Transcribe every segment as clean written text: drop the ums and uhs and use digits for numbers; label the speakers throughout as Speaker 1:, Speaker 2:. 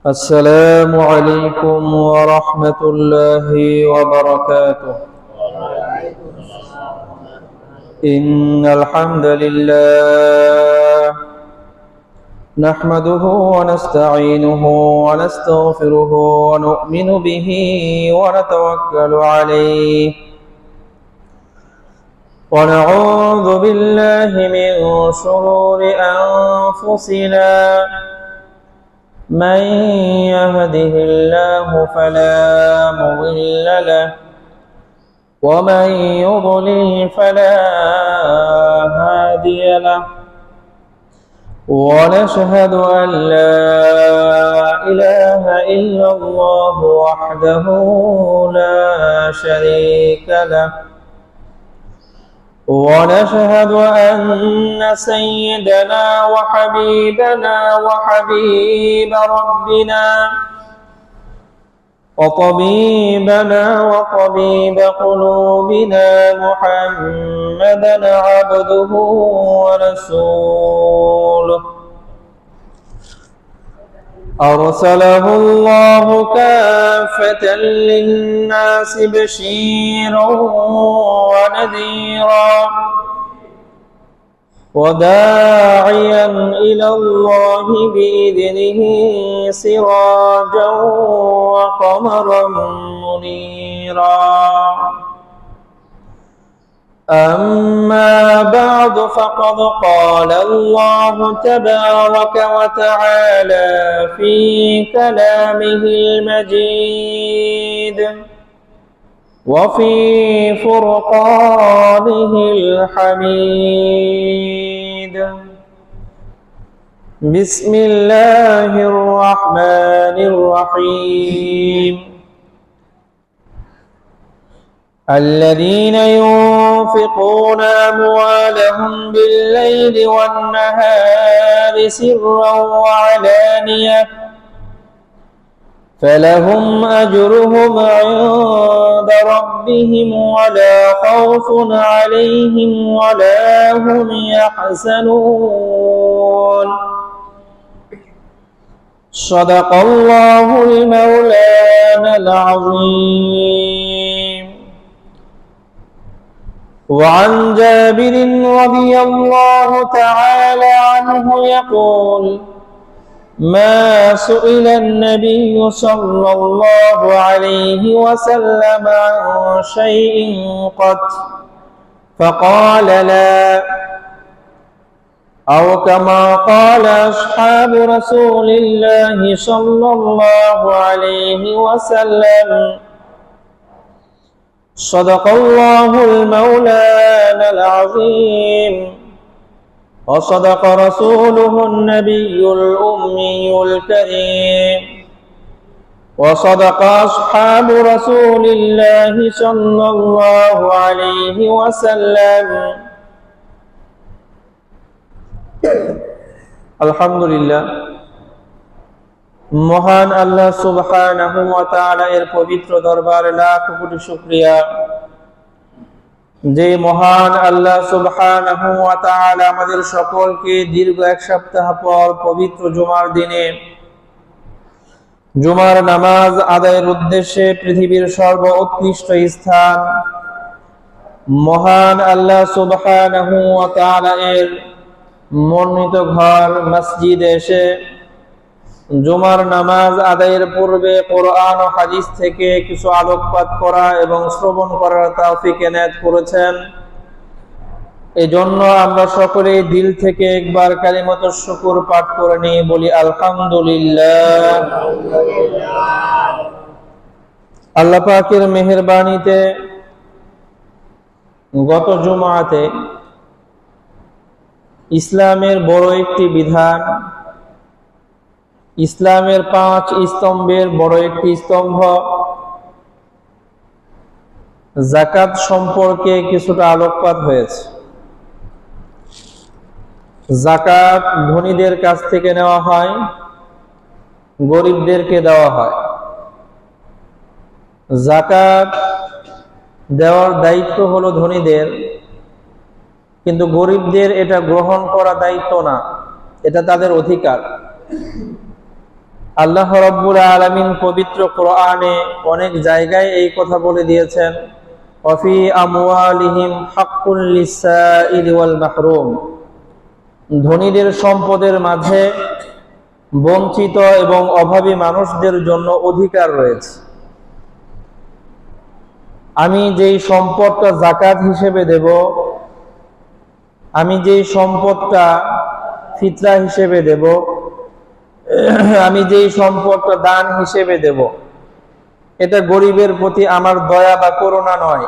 Speaker 1: السلام عليكم ورحمة الله وبركاته. إن الحمد لله نحمده ونستعينه ونستغفره ونؤمن به ونتوكل عليه ونعوذ بالله من شرور أنفسنا من يهده الله فلا مضل له ومن يضلل فلا هادي له ونشهد أن لا إله إلا الله وحده لا شريك له ونشهد أن سيدنا وحبيبنا وحبيب ربنا وطبيبنا وطبيب قلوبنا محمدا عبده ورسوله أرسله الله كافة للناس بشيرا ونذيرا وداعيا إلى الله بإذنه سراجا وقمرا منيرا. أما بعد فقد قال الله تبارك وتعالى في كلامه المجيد وفي فرقانه الحميد. بسم الله الرحمن الرحيم. الذين ينفقون أموالهم بالليل والنهار سرا وعلانية فلهم أجرهم عند ربهم ولا خوف عليهم ولا هم يحزنون. صدق الله المولانا العظيم. وعن جابر رضي الله تعالى عنه يقول: ما سئل النبي صلى الله عليه وسلم عن شيء قط فقال لا، أو كما قال أصحاب رسول الله صلى الله عليه وسلم. صدق الله المولانا العظيم وصدق رسوله النبي الأمي الكريم وصدق أصحاب رسول الله صلى الله عليه وسلم. আলহামদুলিল্লাহ, মহান আল্লাহ সুবহানাহু ওয়া তাআলা এর পবিত্র দরবারে লাখ কোটি শুকরিয়া, যে মহান আল্লাহ সুবহানাহু ওয়া তাআলা আমাদের সকলকে দীর্ঘ এক সপ্তাহ পর পবিত্র জুমার দিনে জুমার নামাজ আদায়ের উদ্দেশ্যে পৃথিবীর সর্বোৎকৃষ্ট স্থান মহান আল্লাহ সুবহানাহু ওয়া তাআলা এর মনোনীত ঘর মসজিদে এসে জুমার নামাজ আদায়ের পূর্বে কোরআন ও হাদিস থেকে কিছু আলোকপাত করা এবং শ্রবণ করার তৌফিক এনায়েত করেছেন। এজন্য আমরা সকলে দিল থেকে একবার কালিমাতুশ শুকর পাঠ করে নিয়ে বলি আলহামদুলিল্লাহ। আল্লাহ পাকের মেহেরবানিতে গত জুমাতে ইসলামের বড় একটি বিধান, ইসলামের 5 স্তম্ভের বড় একটি স্তম্ভ যাকাত সম্পর্কে কিছুটা আলোকপাত হয়েছে। যাকাত ধনীদের কাছ থেকে নেওয়া হয়, গরিবদেরকে দেওয়া হয়। যাকাত দেওয়ার দায়িত্ব হলো ধনীদের, কিন্তু গরিবদের এটা গ্রহণ করা দায়িত্ব না, এটা তাদের অধিকার। আল্লাহ রাব্বুল আলামিন পবিত্র কোরআনে অনেক জায়গায় এই কথা বলে দিয়েছেন, ওয়াফি আমওয়ালিহিম হাক্কুল লিসাইলি ওয়াল মাহরুম। ধনীদের সম্পদের মাঝে বঞ্চিত এবং অভাবী মানুষদের জন্য অধিকার রয়েছে। আমি যেই সম্পদটা যাকাত হিসেবে দেব, আমি যেই সম্পদটা ফিতরা হিসেবে দেব, আমি যেই সম্পদটা দান হিসেবে দেব, এটা গরিবের প্রতি আমার দয়া বা করুণা নয়,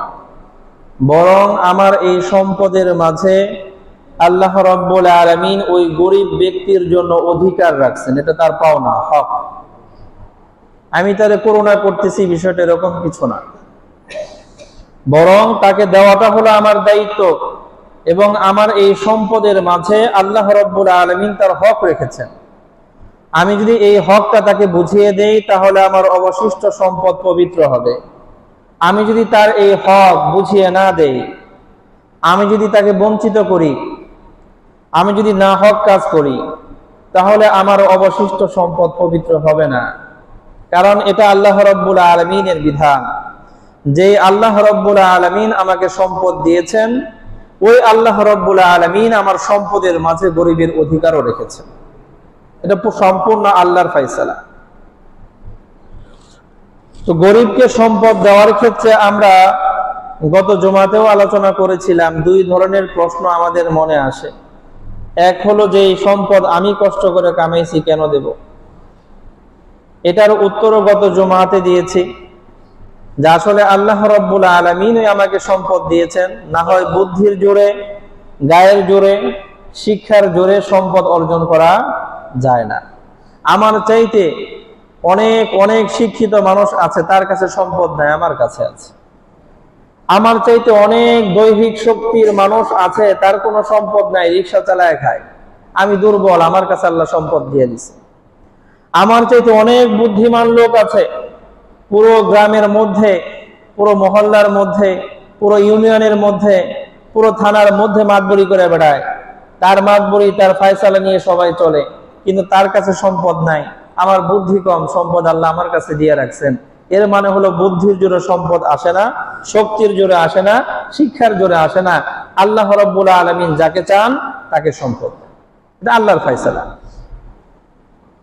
Speaker 1: বরং আমার এই সম্পদের মাঝে আল্লাহ রাব্বুল আলামিন ওই গরিব ব্যক্তির জন্য অধিকার রাখছেন, এটা তার পাওনা, হক। আমি তারে করুণা করতেছি, বিষয়টা এরকম কিছু না, বরং তাকে দেওয়াটা হলো আমার দায়িত্ব। এবং আমার এই সম্পদের মাঝে আল্লাহ রাব্বুল আলামিন তার হক রেখেছেন। আমি যদি এই হকটা তাকে বুঝিয়ে দেই, তাহলে আমার অবশিষ্ট সম্পদ পবিত্র হবে। আমি যদি তার এই হক বুঝিয়ে না দেই, আমি যদি তাকে বঞ্চিত করি, আমি যদি না হক কাজ করি, তাহলে আমার অবশিষ্ট সম্পদ পবিত্র হবে না। কারণ এটা আল্লাহ রাব্বুল আলামিনের বিধান। যে আল্লাহ রাব্বুল আলামিন আমাকে সম্পদ দিয়েছেন, ওই আল্লাহ রাব্বুল আলামিন আমার সম্পদের মাঝে গরিবের অধিকারও রেখেছেন। এটা সম্পূর্ণ আল্লাহর ফয়সালা। তো গরিবকে সম্পদ দেওয়ার ক্ষেত্রে আমরা গত জুমাতেও আলোচনা করেছিলাম, দুই ধরনের প্রশ্ন আমাদের মনে আসে। এক হলো যে এই সম্পদ আমি কষ্ট করে কামাইছি, কেন দেব? এটার উত্তরও গত জুমাতে দিয়েছি, যে আসলে আল্লাহ রাব্বুল আলামিনই আমাকে সম্পদ দিয়েছেন। না হয় বুদ্ধির জোরে, গায়ের জোরে, শিক্ষার জোরে সম্পদ অর্জন করা যায় না। আমার চাইতে অনেক অনেক শিক্ষিত মানুষ আছে, তার কাছে সম্পদ নাই, আমার কাছে আছে। আমার চাইতে অনেক দৈহিক শক্তির মানুষ আছে, তার কোনো সম্পদ নাই, রিক্সা চালায় খায়। আমি দুর্বল, আমার কাছে আল্লাহ সম্পদ দিয়ে দিছে। আমার চাইতে অনেক বুদ্ধিমান লোক আছে, পুরো গ্রামের মধ্যে, পুরো মহল্লার মধ্যে, পুরো ইউনিয়নের মধ্যে, পুরো থানার মধ্যে মাতবরি করে বেড়ায়। তার মাতবরি, তার ফয়সালা নিয়ে সবাই চলে, কিন্তু তার কাছে সম্পদ নাই। আমার বুদ্ধি কম, সম্পদ আল্লাহ আমার কাছে দিয়ে রাখছেন। এর মানে হলো বুদ্ধির জোরে সম্পদ আসে না, শক্তির জোরে আসে না, শিক্ষার জোরে আসে না। আল্লাহ রাব্বুল আলামিন যাকে চান তাকে সম্পদ, এটা আল্লাহর ফয়সালা।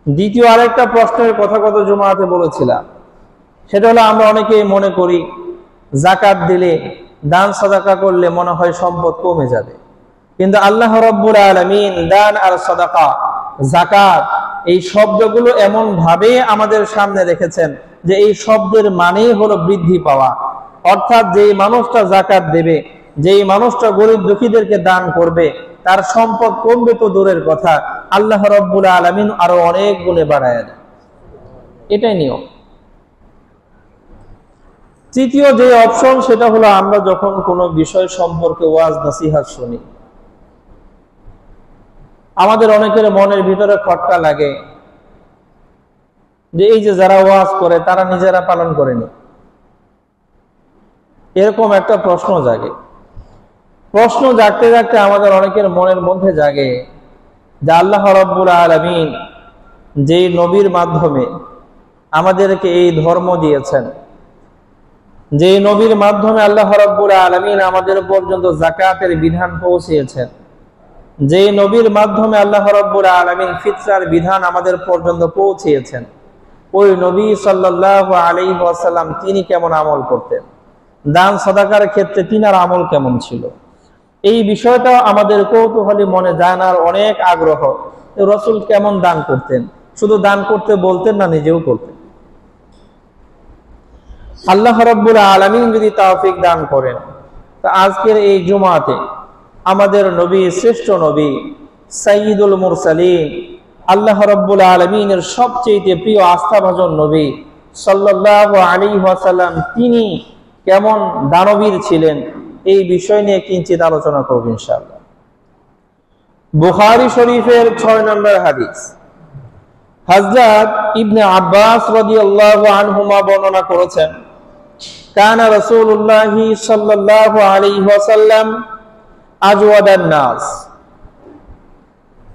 Speaker 1: দ্বিতীয় আরেকটা প্রশ্নের কথা গত জুমাতে বলেছিলাম, সেটা হলো আমরা অনেকেই মনে করি যাকাত দিলে, দান সাদাকা করলে মনে হয় সম্পদ কমে যাবে। কিন্তু আল্লাহ রাব্বুল আলামিন দান আর সাদাকা, যাকাত, এই শব্দগুলো এমন ভাবে আমাদের সামনে রেখেছেন যে এই শব্দের মানেই হলো বৃদ্ধি পাওয়া। অর্থাৎ যেই মানুষটা যাকাত দেবে, যেই মানুষটা গরিব দুঃখীদেরকে দান করবে, তার সম্পদ কমবে তো দূরের কথা, আল্লাহ রাব্বুল আলামিন আরো অনেক গুণে বাড়ায় দেন। এটাই নিয়ম। তৃতীয় যে অপশন, সেটা হলো আমরা যখন কোনো বিষয় সম্পর্কে ওয়াজ নসিহত শুনি, আমাদের অনেকের মনের ভিতরে খটকা লাগে যে এই যে যারা ওয়াজ করে তারা নিজেরা পালন করেনি, এরকম একটা প্রশ্ন জাগে। প্রশ্ন জাগতে জাগতে আমাদের অনেকের মনের মধ্যে জাগে যে আল্লাহ রাব্বুল আলামিন যেই নবীর মাধ্যমে আমাদেরকে এই ধর্ম দিয়েছেন, যে নবীর মাধ্যমে আল্লাহ রাব্বুল আলামিন আমাদের পর্যন্ত যাকাতের বিধান পৌঁছিয়েছেন, যে নবীর মাধ্যমে আল্লাহ রাব্বুল আলামিন ফিতরার বিধান আমাদের পর্যন্ত পৌঁছিয়েছেন, ওই নবী সাল্লাল্লাহু আলাইহি ওয়াসাল্লাম তিনি কেমন আমল করতেন, দান সাদাকার ক্ষেত্রে তিনার আমল কেমন ছিল, এই বিষয়টা আমাদের কৌতূহলী মনে জানার অনেক আগ্রহ। রাসূল কেমন দান করতেন, শুধু দান করতে বলতেন না, নিজেও করতেন। আল্লাহ রাব্বুল আলামিন যদি তৌফিক দান করেন, তো আজকের এই জুমাতে আমাদের নবী, শ্রেষ্ঠ নবী, সাইয়্যিদুল মুরসালিন, আল্লাহ রাব্বুল আলামিনের সবচেয়ে প্রিয় আস্থাভাজন নবী সাল্লাল্লাহু আলাইহি ওয়াসাল্লাম তিনি কেমন দানবীর ছিলেন, এই বিষয় নিয়ে কিঞ্চিত আলোচনা করব ইনশাআল্লাহ। বুখারী শরীফের 6 নম্বর হাদিস, হযরত ইবনে আব্বাস রাদিয়াল্লাহু আনহুমা বর্ণনা করেছেন, কানা রাসূলুল্লাহ সাল্লাল্লাহু আলাইহি ওয়াসাল্লাম আজওয়াদান নাস।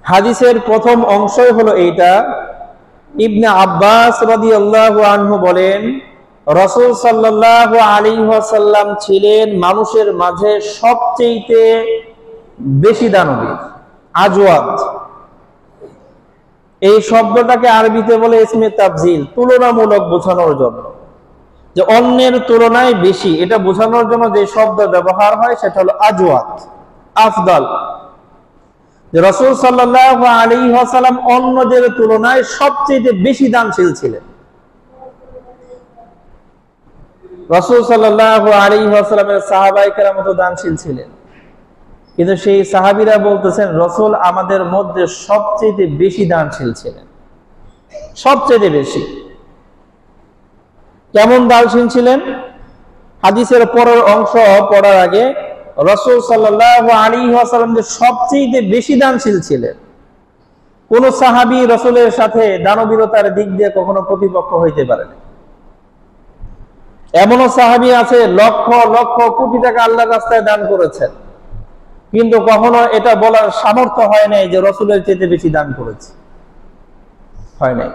Speaker 1: হাদিসের প্রথম অংশই হলো এইটা ইবনে আব্বাস রাদিয়াল্লাহু আনহু বলেন, রাসূল সাল্লাল্লাহু আলাইহি ওয়াসাল্লাম ছিলেন মানুষের মাঝে সবচেয়ে বেশি দানবীর। আজওয়াদ এই শব্দটাকে আরবিতে বলে ইসমে তাফজিল, তুলনামূলক বোঝানোর জন্য, যে অন্যের তুলনায় বেশি, এটা বোঝানোর জন্য যে শব্দ ব্যবহার হয় সেটা হলো আজওয়াদ, আফদাল। যে রাসূল সাল্লাল্লাহু আলাইহি ওয়াসাল্লাম অন্যদের তুলনায় সবচেয়ে বেশি দানশীল ছিলেন। রাসূল সাল্লাল্লাহু আলাইহি ওয়াসাল্লামের সাহাবায়ে কেরাম তো দানশীল ছিলেন, কিন্তু সেই সাহাবীরা বলতেছেন রাসূল আমাদের মধ্যে সবচেয়ে বেশি দানশীল ছিলেন, সবচেয়ে বেশি। কেমন দানশীল ছিলেন? হাদিসের পরের অংশ পড়ার আগে রাসূল সাল্লাল্লাহু আলাইহি ওয়াসাল্লাম যে সবচেয়ে বেশি দানশীল ছিলেন, কোন সাহাবী রাসূলের সাথে দানবীরতার দিক দিয়ে কখনো প্রতিপক্ষ হইতে পারে না। এমনও সাহাবী আছে লক্ষ লক্ষ কোটি টাকা আল্লাহর রাস্তায় দান করেছেন, কিন্তু কখনো এটা বলার সামর্থ্য হয় নাই যে রাসূলের চেয়ে বেশি দান করেছে, হয় নাই।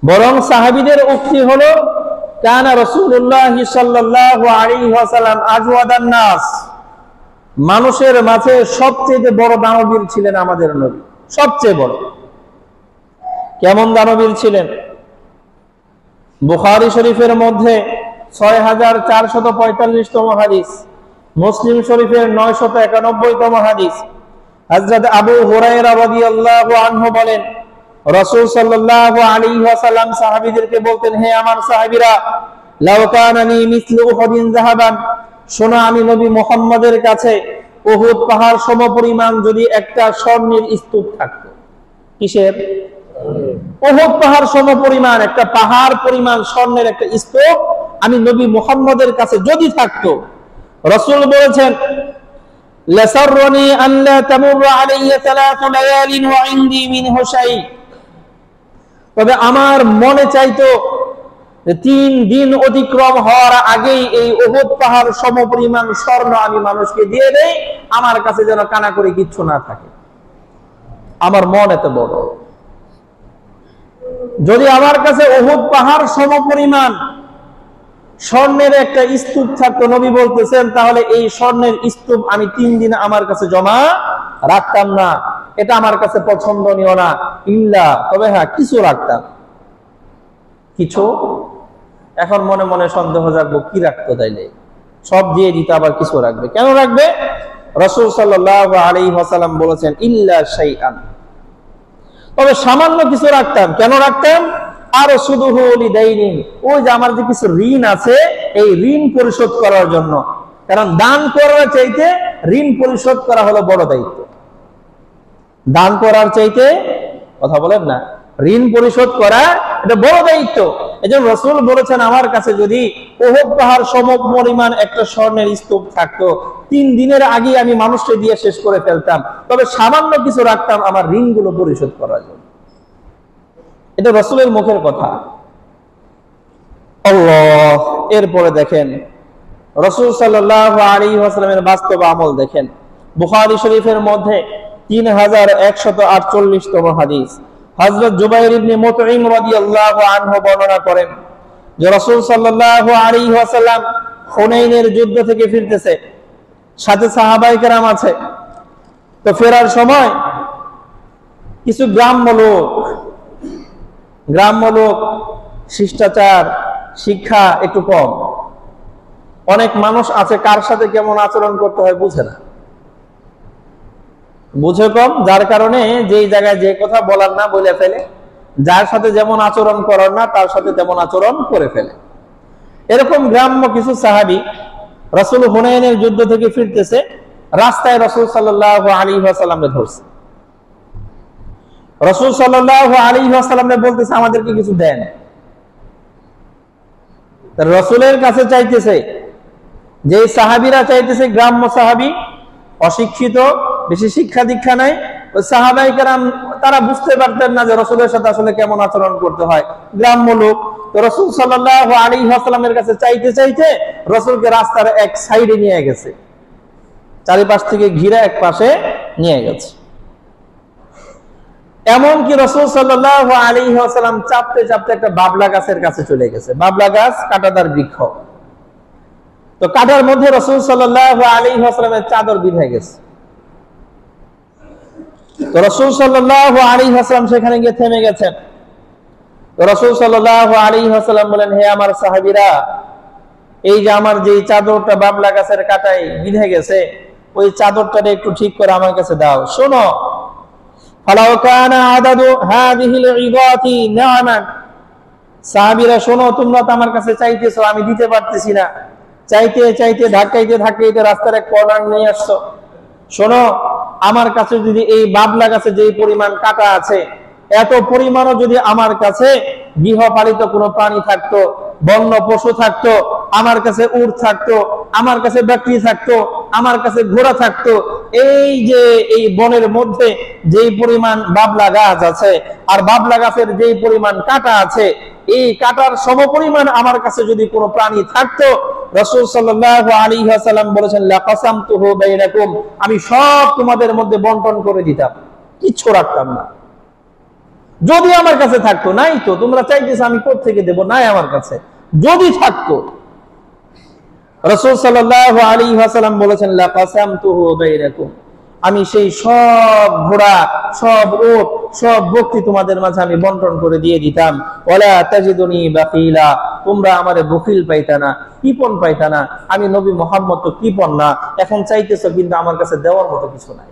Speaker 1: বরং সাহাবীদের উক্তি হলো কানা রাসূলুল্লাহ সাল্লাল্লাহু আলাইহি ওয়াসাল্লাম আজওয়াদান নাস, মানুষের মাঝে সবচেয়ে বড় দানবীর ছিলেন আমাদের নবী, সবচেয়ে বড়। কেমন দানবীর ছিলেন? বুখারী শরীফের মধ্যে 6445তম হাদিস, মুসলিম শরীফের 991তম হাদিস। হযরত আবু হুরায়রা রাদিয়াল্লাহু আনহু বলেন, রাসূল সাল্লাল্লাহু আলাইহি ওয়াসাল্লাম সাহাবীদেরকে বলতেন, হে আমার সাহাবীরা, লাউ কানানি মিসলু উহুদিন যাহাবান, শোনো আমি নবী মুহাম্মদের কাছে উহুদ পাহাড় সমপরিমাণ যদি একটা স্বর্ণের স্তূপ থাকতো। কিসের? উহুদ পাহাড় সমপরিমাণ, একটা পাহাড় পরিমাণ স্বর্ণের একটা স্তূপ আমি নবী মুহাম্মদের কাছে যদি থাকতো, রাসূল বলেছেন লাসারনি আন লা তামুর আলাইয়া সালাতু লায়ালিন ওয়া ইনদি মিনহু শাই, তবে আমার মনে চাইতো 3 দিন অতিক্রম হওয়ার আগেই এই উহুদ পাহাড় সমপরিমাণ স্বর্ণ আমি মানুষকে দিয়ে দেই, আমার কাছে যেন কানা করে কিচ্ছু না থাকে। আমার মন এত বড়, যদি আমার কাছে উহুদ পাহাড় সমপরিমাণ স্বর্ণের একটা স্তূপ থাকতো, নবী বলতেছেন, তাহলে এই স্বর্ণের স্তূপ আমি 3 দিন আমার কাছে জমা রাখতাম না, এটা আমার কাছে পছন্দনীয় না। ইল্লা, তবে হ্যাঁ কিছু রাখতাম, কিছু। এখন মনে মনে সন্দেহ জাগবো, কি রাখতো? তাইলে সব দিয়ে দিতে, আবার কিছু রাখবে কেন? রাখবে? রাসূল সাল্লাল্লাহু আলাইহি ওয়াসাল্লাম বলেছেন ইল্লা শাইআন, তবে সামান্য কিছু রাখতাম। কেন রাখতাম? আর শুধু লিদাইনি, ওই যে আমার যে কিছু ঋণ আছে, এই ঋণ পরিশোধ করার জন্য। কারণ দান করার চাইতে ঋণ পরিশোধ করা হলো বড় দায়িত্ব। দান করার চাইতে, কথা বলেন না, ঋণ পরিশোধ করা এটা বড় দায়িত্ব। এজন্য রাসূল বলেছেন আমার কাছে যদি উহুদ পাহাড় সমপরিমাণ একটা স্বর্ণের স্তূপ থাকতো, 3 দিনের আগে আমি মানুষকে দিয়ে শেষ করে ফেলতাম, তবে সামান্য কিছু রাখতাম আমার ঋণগুলো পরিশোধ করার জন্য। এটা রাসূলের মুখের কথা। আল্লাহ। এরপরে দেখেন রাসূল সাল্লাল্লাহু আলাইহি ওয়াসাল্লামের বাস্তব আমল দেখেন। বুখারী শরীফের মধ্যে 3148তম হাদিস, হযরত জুবাইর ইবনে মুতঈম রাদিয়াল্লাহু আনহু বর্ণনা করেন যে রাসূল সাল্লাল্লাহু আলাইহি ওয়াসাল্লাম হুনাইনের যুদ্ধ থেকে ফিরতেছে, সাথে সাহাবায়ে কেরাম আছে। তো ফেরার সময় কিছু গ্রাম্য লোক শিষ্টাচার শিক্ষা একটু কম। অনেক মানুষ আছে কার সাথে কেমন আচরণ করতে হয় বুঝে না, বুঝে কম, যার কারণে যেই জায়গায় যে কথা বলার না বলে ফেলে, যার সাথে যেমন আচরণ করার না তার সাথে তেমন আচরণ করে ফেলে। এরকম গ্রাম্য কিছু সাহাবী রাসূল হুনাইনের যুদ্ধ থেকে ফিরতেছে, রাস্তায় রাসূল সাল্লাল্লাহু আলাইহি ওয়াসাল্লামকে ধরছে। রাসূল সাল্লাল্লাহু আলাইহি ওয়াসাল্লামকে বলতেছে আমাদেরকে কিছু দেন। রাসূলের কাছে চাইতেছে, যে সাহাবীরা চাইতেছে গ্রাম্য সাহাবী, অশিক্ষিত, বেশি শিক্ষা দীক্ষা নাই, ওই সাহাবায়ে কেরাম তারা বুঝতে পারতেন না যে রাসূলের সাথে আসলে কেমন আচরণ করতে হয়। গ্রাম্য লোক তো রাসূল সাল্লাল্লাহু আলাইহি ওয়াসাল্লামের কাছে চাইতে চাইতে রাসূলকে রাস্তার এক সাইডে নিয়ে গেছে, চারিপাশ থেকে ঘিরে এক পাশে নিয়ে গেছে। এমনকি রাসূল সাল্লাল্লাহু আলাইহি ওয়াসাল্লাম চাপতে চাপতে একটা বাবলা গাছের কাছে চলে গেছে। বাবলা গাছ কাঁটাদার বৃক্ষ, তো কাঁটার মধ্যে রাসূল সাল্লাল্লাহু আলাইহি ওয়াসাল্লামের চাদর বিঁধে গেছে। তো রাসূল সাল্লাল্লাহু আলাইহি ওয়াসাল্লাম সেখানে গিয়ে থেমে গেছেন। তো রাসূল সাল্লাল্লাহু আলাইহি ওয়াসাল্লাম বলেন, হে আমার সাহাবীরা, এই যে আমার যে চাদরটা বাবলা গাছের কাঁটায় বিঁধে গেছে, ওই চাদরটা একটু ঠিক করে আমার কাছে দাও। শোনো, ফালাউ কানা আদাদু হাযিহিল ইদাতি নি'মান, সাহাবীরা শোনো, তোমরা তো আমার কাছে চাইতেছো, আমি দিতে পারতেছি না। চাইতে চাইতে ধাক্কাইতে ধাক্কাইতে রাস্তার এক কর্নার নিয়ে আসছো। শোনো, আমার কাছে যদি এই বাবলা গাছে যে পরিমাণ কাঁটা আছে, এত পরিমাণও যদি আমার কাছে গৃহপালিত কোনো প্রাণী থাকতো, বন্য পশু থাকতো, আমার কাছে উট থাকতো, আমার কাছে বাকরি থাকতো, আমার কাছে ঘোড়া থাকতো, এই যে এই বনের মধ্যে যেই পরিমাণ বাবলা গাছ আছে আর বাবলা গাছের যেই পরিমাণ কাঁটা আছে, এই কাঁটার সমপরিমাণ আমার কাছে যদি কোনো প্রাণী থাকতো, রাসূল সাল্লাল্লাহু আলাইহি ওয়াসাল্লাম বলেছেন, লাকাসামতুহু বাইনাকুম, আমি সব তোমাদের মধ্যে বন্টন করে দিতাম, কিচ্ছু রাখতাম না। যদি আমার কাছে থাকতো, নাই তো, তোমরা চাইতেছ আমি কোথা থেকে দেব, নাই আমার কাছে, যদি থাকতো। রাসূল সাল্লাল্লাহু আলাইহি ওয়াসাল্লাম বলেছেন, লাকাসামতুহু বাইনাকুম, আমি সেই সব ঘোড়া, সব উট, সব বকরি তোমাদের মাঝে আমি বন্টন করে দিয়ে দিতাম। ওয়ালা তাজিদুনি বাকিলা, তোমরা আমারে বখিল পাইতা না, কৃপণ পাইতা না। আমি নবী মুহাম্মদ তো কৃপণ না। এখন চাইতেছো কিন্তু আমার কাছে দেওয়ার মতো কিছু নাই।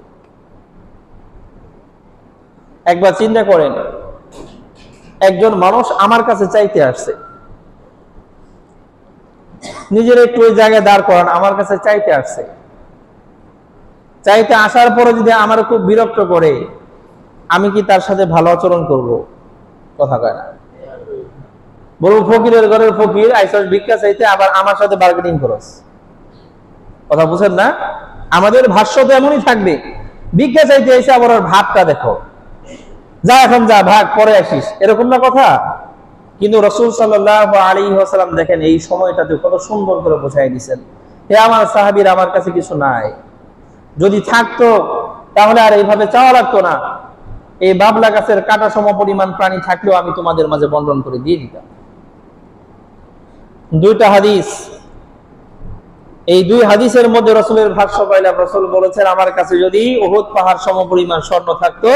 Speaker 1: একবার চিন্তা করেন, একজন মানুষ আমার কাছে চাইতে আসছে, নিজের একটু ওই জায়গায় দাঁড় করান, আমার কাছে চাইতে আসছে। চাইতে আসার পরে যদি আমার খুব বিরক্ত করে, আমি কি তার সাথে ভালো আচরণ করব? কথা কয় না। বলবো ফকিরের ঘরের ফকির, আইসস ভিক্ষা চাইতে, আবার আমার সাথে বার্গেনিং করস। কথা বুঝেন না? আমাদের ভাষ্য তো এমনই থাকবে, ভিক্ষা চাইতে এসে আবার ওর ভাবটা দেখো, যা এখন যা, ভাগ, পরে আসিস, এরকম না কথা। কিন্তু রাসূল সাল্লাল্লাহু আলাইহি ওয়াসাল্লাম দেখেন এই সময়টাতে কত সুন্দর করে বোঝাই দিয়েছেন, হে আমার সাহাবীরা, আমার কাছে কিছু নাই, যদি থাকতো তাহলে আর এইভাবে চাওয়া লাগতো না। এই বাবলা গাছের কাঁটা সম পরিমাণ প্রাণী থাকলেও আমি তোমাদের মাঝে বন্টন করে দিয়ে দিতাম। দুইটা হাদিস, এই দুই হাদিসের মধ্যে রাসূলের ভাষ্য পাইলাম, রাসূল বলেছেন, আমার কাছে যদি উহুদ পাহাড় সম পরিমাণ স্বর্ণ থাকতো,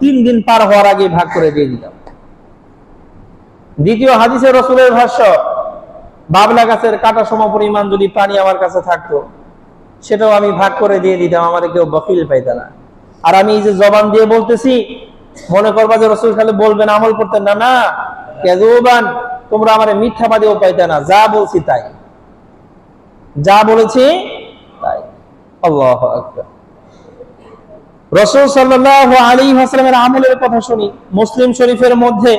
Speaker 1: 3 দিন পার হওয়ার আগে ভাগ করে দিয়ে দিতাম। দ্বিতীয় হাদিসে রাসূলের ভাষ্য, বাবলা গাছের কাঁটা সম পরিমাণ যদি প্রাণী আমার কাছে থাকতো, সেটাও আমি ভাগ করে দিয়ে দিতাম, আমার কেউ বখিল পাইতা না। আর আমি এই যে জবান দিয়ে বলতেছি, মনে করবা যে রাসূল খালি বলবেন, আমল করতেন না। না, কাযুবান, তোমরা আমারে মিথ্যাবাদীও পাইতা না, যা বলছি তাই, যা বলেছি তাই। আল্লাহু আকবার। রাসূল সাল্লাল্লাহু আলাইহি ওয়াসাল্লামের আমলের কথা শুনি। মুসলিম শরীফের মধ্যে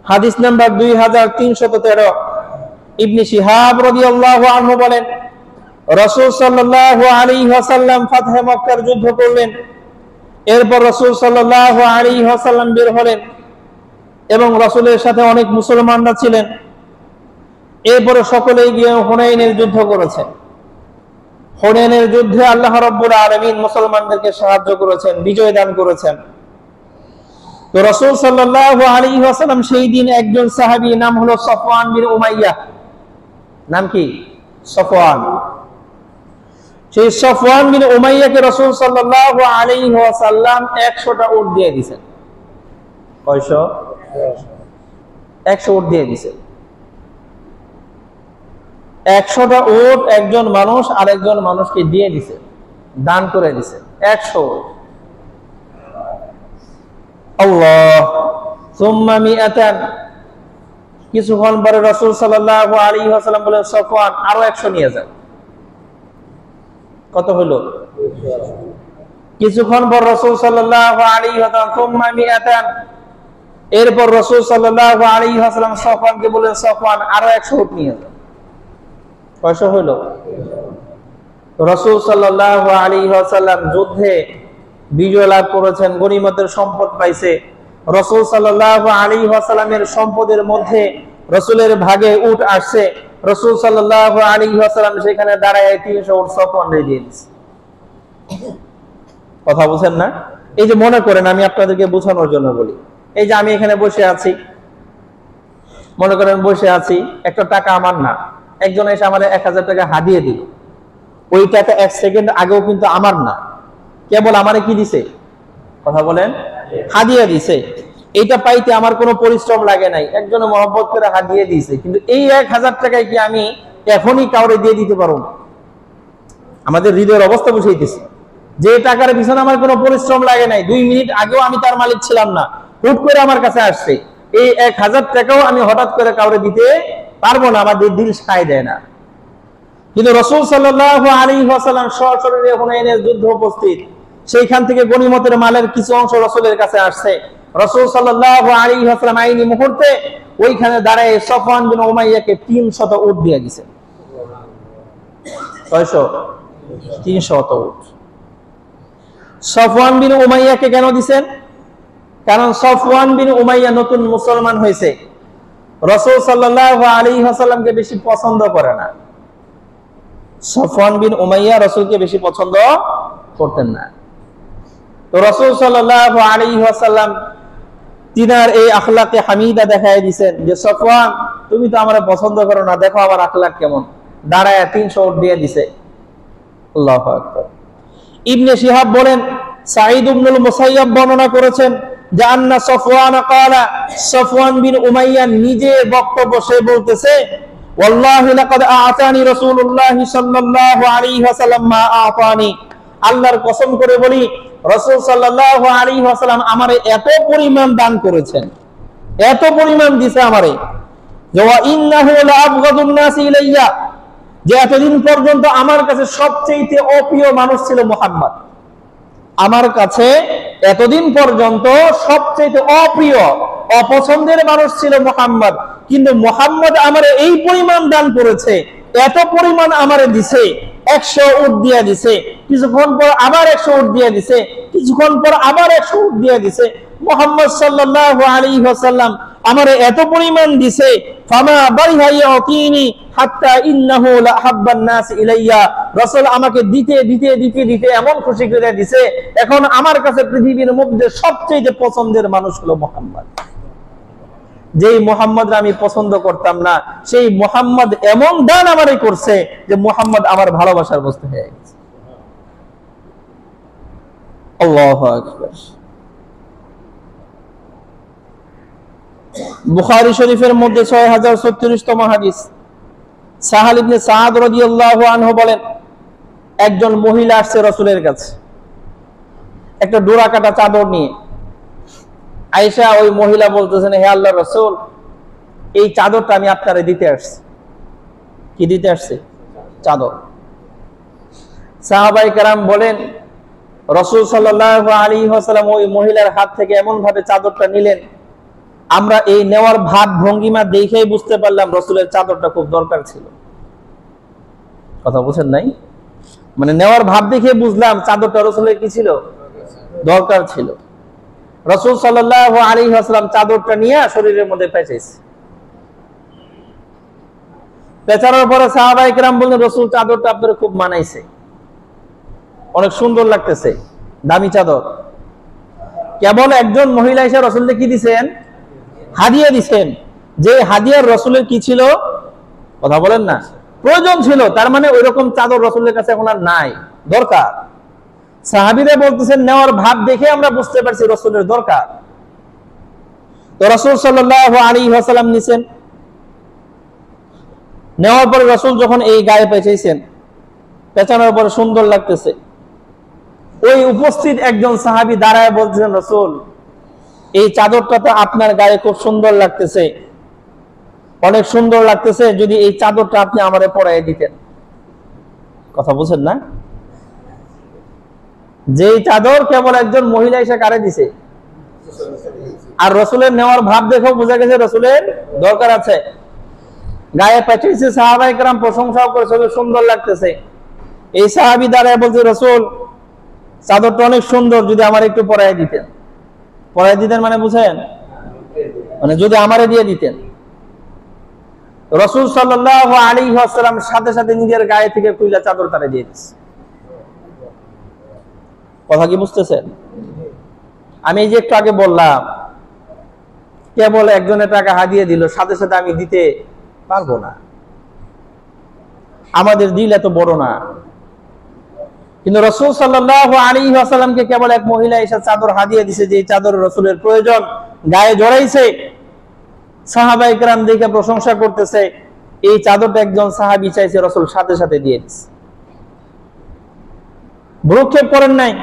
Speaker 1: হাদিস নাম্বার 2313, ইবনে শিহাব রাদিয়াল্লাহু আনহু বলেন, রাসূল সাল্লাল্লাহু আলাইহি ওয়াসাল্লাম ফাতহে মক্কার যুদ্ধ করলেন। এরপর রাসূল সাল্লাল্লাহু আলাইহি ওয়াসাল্লাম বের হলেন এবং রাসূলের সাথে অনেক মুসলমানরা ছিলেন। এরপরে সকলেই গিয়ে হুনাইনের যুদ্ধ করেছেন। হুনাইনের যুদ্ধে আল্লাহ রাব্বুল আলামিন মুসলমানদেরকে সাহায্য করেছেন, বিজয় দান করেছেন। তো রাসূল সাল্লাল্লাহু আলাইহি ওয়াসাল্লাম সেই দিন একজন সাহাবী, নাম হলো সফওয়ান বিন উমাইয়া, নাম কি? সফওয়ান। সেই সফওয়ান বিন উমাইয়াকে রাসূল সাল্লাল্লাহু আলাইহি ওয়াসাল্লাম 100টা উট দিয়ে দিয়েছেন। কয়শো? 100 উট দিয়ে দিয়েছেন। 100টা উট একজন মানুষ আরেকজন মানুষকে দিয়ে দিছে, দান করে দিছে। 100 উট। আল্লাহ। সুম্মা মিআতান, কিছুক্ষণ পরে রাসূল সাল্লাল্লাহু আলাইহি ওয়াসাল্লাম বলেন, সফওয়ান, আরো 100 নিয়ে যান। কত হলো? কিছুক্ষণ পর রাসূল সাল্লাল্লাহু আলাইহি ওয়াসাল্লাম সুম্মা মিআতান, এরপর রাসূল সাল্লাল্লাহু আলাইহি ওয়াসাল্লাম সফওয়ানকে বলেন, সফওয়ান, আরো 100 উট নিয়ে যান। কয়শো হলো? রাসূল সাল্লাল্লাহু আলাইহি ওয়াসাল্লাম যুদ্ধে বিজয় লাভ করেছেন, গনিমতের সম্পদ পাইছে। রাসূল সাল্লাল্লাহু আলাইহি ওয়াসাল্লামের সম্পদের মধ্যে রাসূলের ভাগে উট আসছে। রাসূল সাল্লাল্লাহু আলাইহি ওয়াসাল্লাম সেখানে দাঁড়ায় 300 উট সফওয়ানকে দিয়ে দিয়েছে। কথা বুঝেন না? এই যে মনে করেন, আমি আপনাদেরকে বোঝানোর জন্য বলি, এই যে আমি এখানে বসে আছি, মনে করেন বসে আছি, একটা টাকা আমার না, একজন এসে আমার 1000 টাকা হাদিয়ে দিল, ওই টাকা 1 সেকেন্ড আগেও কিন্তু আমার না, কেবল আমারে কি দিছে, কথা বলেন, হাদিয়া দিছে। এইটা পাইতে আমার কোনো পরিশ্রম লাগে নাই, একজনে মহব্বত করে হাদিয়ে দিয়েছে, কিন্তু এই 1000 টাকায় কি আমি এখনই কাউরে দিয়ে দিতে পারবো? আমাদের হৃদয়ের অবস্থা বুঝাইতেছি, যে টাকার পিছনে আমার কোনো পরিশ্রম লাগে নাই, 2 মিনিট আগেও আমি তার মালিক ছিলাম না, হুট করে আমার কাছে আসছে, এই 1000 টাকাও আমি হঠাৎ করে কাউরে দিতে পারবো না, আমাদের দিল সায় দেয় না। কিন্তু রাসূল সাল্লাল্লাহু আলাইহি ওয়াসাল্লাম সশরীরে হুনাইনের যুদ্ধ উপস্থিত, সেইখান থেকে গনিমতের মালের কিছু অংশ রাসূলের কাছে আসছে। রাসূল সাল্লাল্লাহু আলাইহি ওয়াসাল্লাম আইনি মুহূর্তে ওইখানে দাঁড়ায় সফওয়ান বিন উমাইয়াকে 300 উট দিয়ে দিয়েছেন। 600 300 উট। সফওয়ান বিন উমাইয়াকে কেন দিবেন? কারণ সফওয়ান বিন উমাইয়া নতুন মুসলমান হয়েছে, রাসূল সাল্লাল্লাহু আলাইহি ওয়াসাল্লামকে বেশি পছন্দ করে না। সফওয়ান বিন উমাইয়া রাসূলকে বেশি পছন্দ করতেন না। তো রাসূল সাল্লাল্লাহু আলাইহি ওয়াসাল্লাম তিনার এই আখলাকে হামিদা দেখায় দিবেন যে সফওয়ান, তুমি তো আমারে পছন্দ করো না, দেখো আমার আখলাক কেমন। দাঁড়ায় 300 উট দিয়ে দিছে। আল্লাহু আকবার। ইবনে শিহাব বলেন, সাঈদ ইবনুল মুসাইয়াব বর্ণনা করেছেন যে আন্না সফওয়ান ক্বালা, সফওয়ান বিন উমাইয়া নিজে বক্তব্য সে বলতেছে, ওয়াল্লাহি লাকাদ আ'তানি রাসূলুল্লাহি সাল্লাল্লাহু আলাইহি ওয়াসাল্লাম মা আ'তানি, আল্লাহর কসম করে বলি রাসূল সাল্লাল্লাহু আলাইহি ওয়াসাল্লাম আমারে এত পরিমাণ দান করেছেন, এত পরিমাণ দিয়েছে আমারে, যে ওয়া ইন্নাহু লাআবগাদুন নাসি ইলাইয়া, যে এতদিন পর্যন্ত আমার কাছে সবচেয়ে অপ্রিয় মানুষ ছিল মুহাম্মদ। আমার কাছে এতদিন পর্যন্ত সবচেয়ে অপ্রিয়, অপছন্দের মানুষ ছিল মুহাম্মদ, কিন্তু মুহাম্মদ আমারে এই পরিমাণ দান করেছে, এত পরিমাণ আমারে দিছে, 100 উট দিয়ে দিছে, কিছুক্ষণ পর আবার 100 উট দিয়ে দিছে, কিছুক্ষণ পর আবার 100 উট দিয়ে দিছে। মুহাম্মদ সাল্লাল্লাহু আলাইহি ওয়াসাল্লাম আমারে এত পরিমাণ দিছে, ফামা বাইহা ইয়াতিনি হাত্তা ইন্নাহু লাহাব্বান নাস ইলাইয়া, রাসূল আমাকে দিতে দিতে দিতে দিতে এমন খুশি করে দিছে, এখন আমার কাছে পৃথিবীর মধ্যে সবচেয়ে পছন্দের মানুষ হলো মুহাম্মদ। যেই মুহাম্মদ আমি পছন্দ করতাম না, সেই মুহাম্মদ এমন দান আমারে করছে যে মুহাম্মদ আমার ভালোবাসার বস্তু হয়ে গেছে। আল্লাহু আকবার। বুখারী শরীফের মধ্যে 6036 তম হাদিস, সাহাল ইবনে সাদ রাদিয়াল্লাহু আনহু বলেন, একজন মহিলা আসছে রাসূলের কাছে একটা ডোরা কাটা চাদর নিয়ে। আয়েশা ওই মহিলা বলতেছেন, হে আল্লাহর রাসূল, এই চাদরটা আমি আপনারে দিতে আসছি। কি দিতে আসছে? চাদর। সাহাবায়ে কেরাম বলেন, রাসূল সাল্লাল্লাহু আলাইহি ওয়াসাল্লাম ওই মহিলার হাত থেকে এমন ভাবে চাদরটা নিলেন, আমরা এই নেওয়ার ভাব ভঙ্গিমা দেখেই বুঝতে পারলাম রাসূলের চাদরটা খুব দরকার ছিল। কথা বুঝেন নাই? মানে নেওয়ার ভাব দেখে বুঝলাম চাদরটা রাসূলের কি ছিল? দরকার ছিল। রাসূল সাল্লাল্লাহু আলাইহি ওয়াসাল্লাম চাদরটা নিয়ে শরীরের মধ্যে পেঁচাইছে। পেঁচানোর পরে সাহাবায়ে কেরাম বললেন, রাসূল চাদরটা আপনার খুব মানাইছে, অনেক সুন্দর লাগতেছে, দামি চাদর। কেবল একজন মহিলা এসে রাসূলকে কি দিবেন? হাদিয়া দিবেন। যে হাদিয়ার রাসূলের কি ছিল? কথা বলেন না, প্রয়োজন ছিল। তার মানে ওইরকম চাদর রাসূলের কাছে এখন আর নাই, দরকার। সাহাবীরা বলতেছেন, নেওয়ার ভাব দেখে আমরা বুঝতে পারছি রাসূলের দরকার। তো রাসূল সাল্লাল্লাহু আলাইহি ওয়াসাল্লাম নিছেন। নেওয়ার পরে রাসূল যখন এই গায়ে পেঁচাইছেন, পেঁচানোর পরে সুন্দর লাগতেছে, ওই উপস্থিত একজন সাহাবী দাঁড়ায় বলছেন, রাসূল, এই চাদরটা তো আপনার গায়ে খুব সুন্দর লাগতেছে, অনেক সুন্দর লাগতেছে, যদি এই চাদরটা আপনি আমারে পরাইয়ে দিতেন। কথা বুঝেন না? যেই চাদর কেবল একজন মহিলা এসে কারে দিছে, আর রাসূলের নেওয়ার ভাব দেখেও বোঝা গেছে রাসূলের দরকার আছে। গায়ে পেঁচাইছে, সাহাবায়ে কেরাম প্রশংসাও করেছে, সুন্দর লাগতেছে। এই সাহাবী দাঁড়ায় বলছে, রাসূল, চাদরটা অনেক সুন্দর, যদি আমার একটু পরাইয়ে দিতেন। পরাইয়ে দিতেন মানে বুঝেন? মানে যদি আমারে দিয়ে দিতেন। রাসূল সাল্লাল্লাহু আলাইহি ওয়াসাল্লাম সাথে সাথে নিজের গায়ে থেকে খুইলা চাদর তারে দিয়ে দিয়েছে। কথা কি বুঝতেছেন? আমি এই যে একটু আগে বললাম কেবল একজনের টাকা হাদিয়ে দিল, সাথে সাথে আমি দিতে পারবো না, আমাদের দিল এত বড় না। কিন্তু রাসূল সাল্লাল্লাহু আলাইহি ওয়াসাল্লামকে কেবল এক মহিলা এসে চাদর হাদিয়ে দিছে, যে চাদর রাসূলের প্রয়োজন, গায়ে জড়াইছে। সাহাবায়ে কেরাম দেখে প্রশংসা করতেছে, এই চাদরটা একজন সাহাবী চাইছে, রাসূল সাথে সাথে দিয়ে দিছে, ভ্রুক্ষেপ করেন নাই।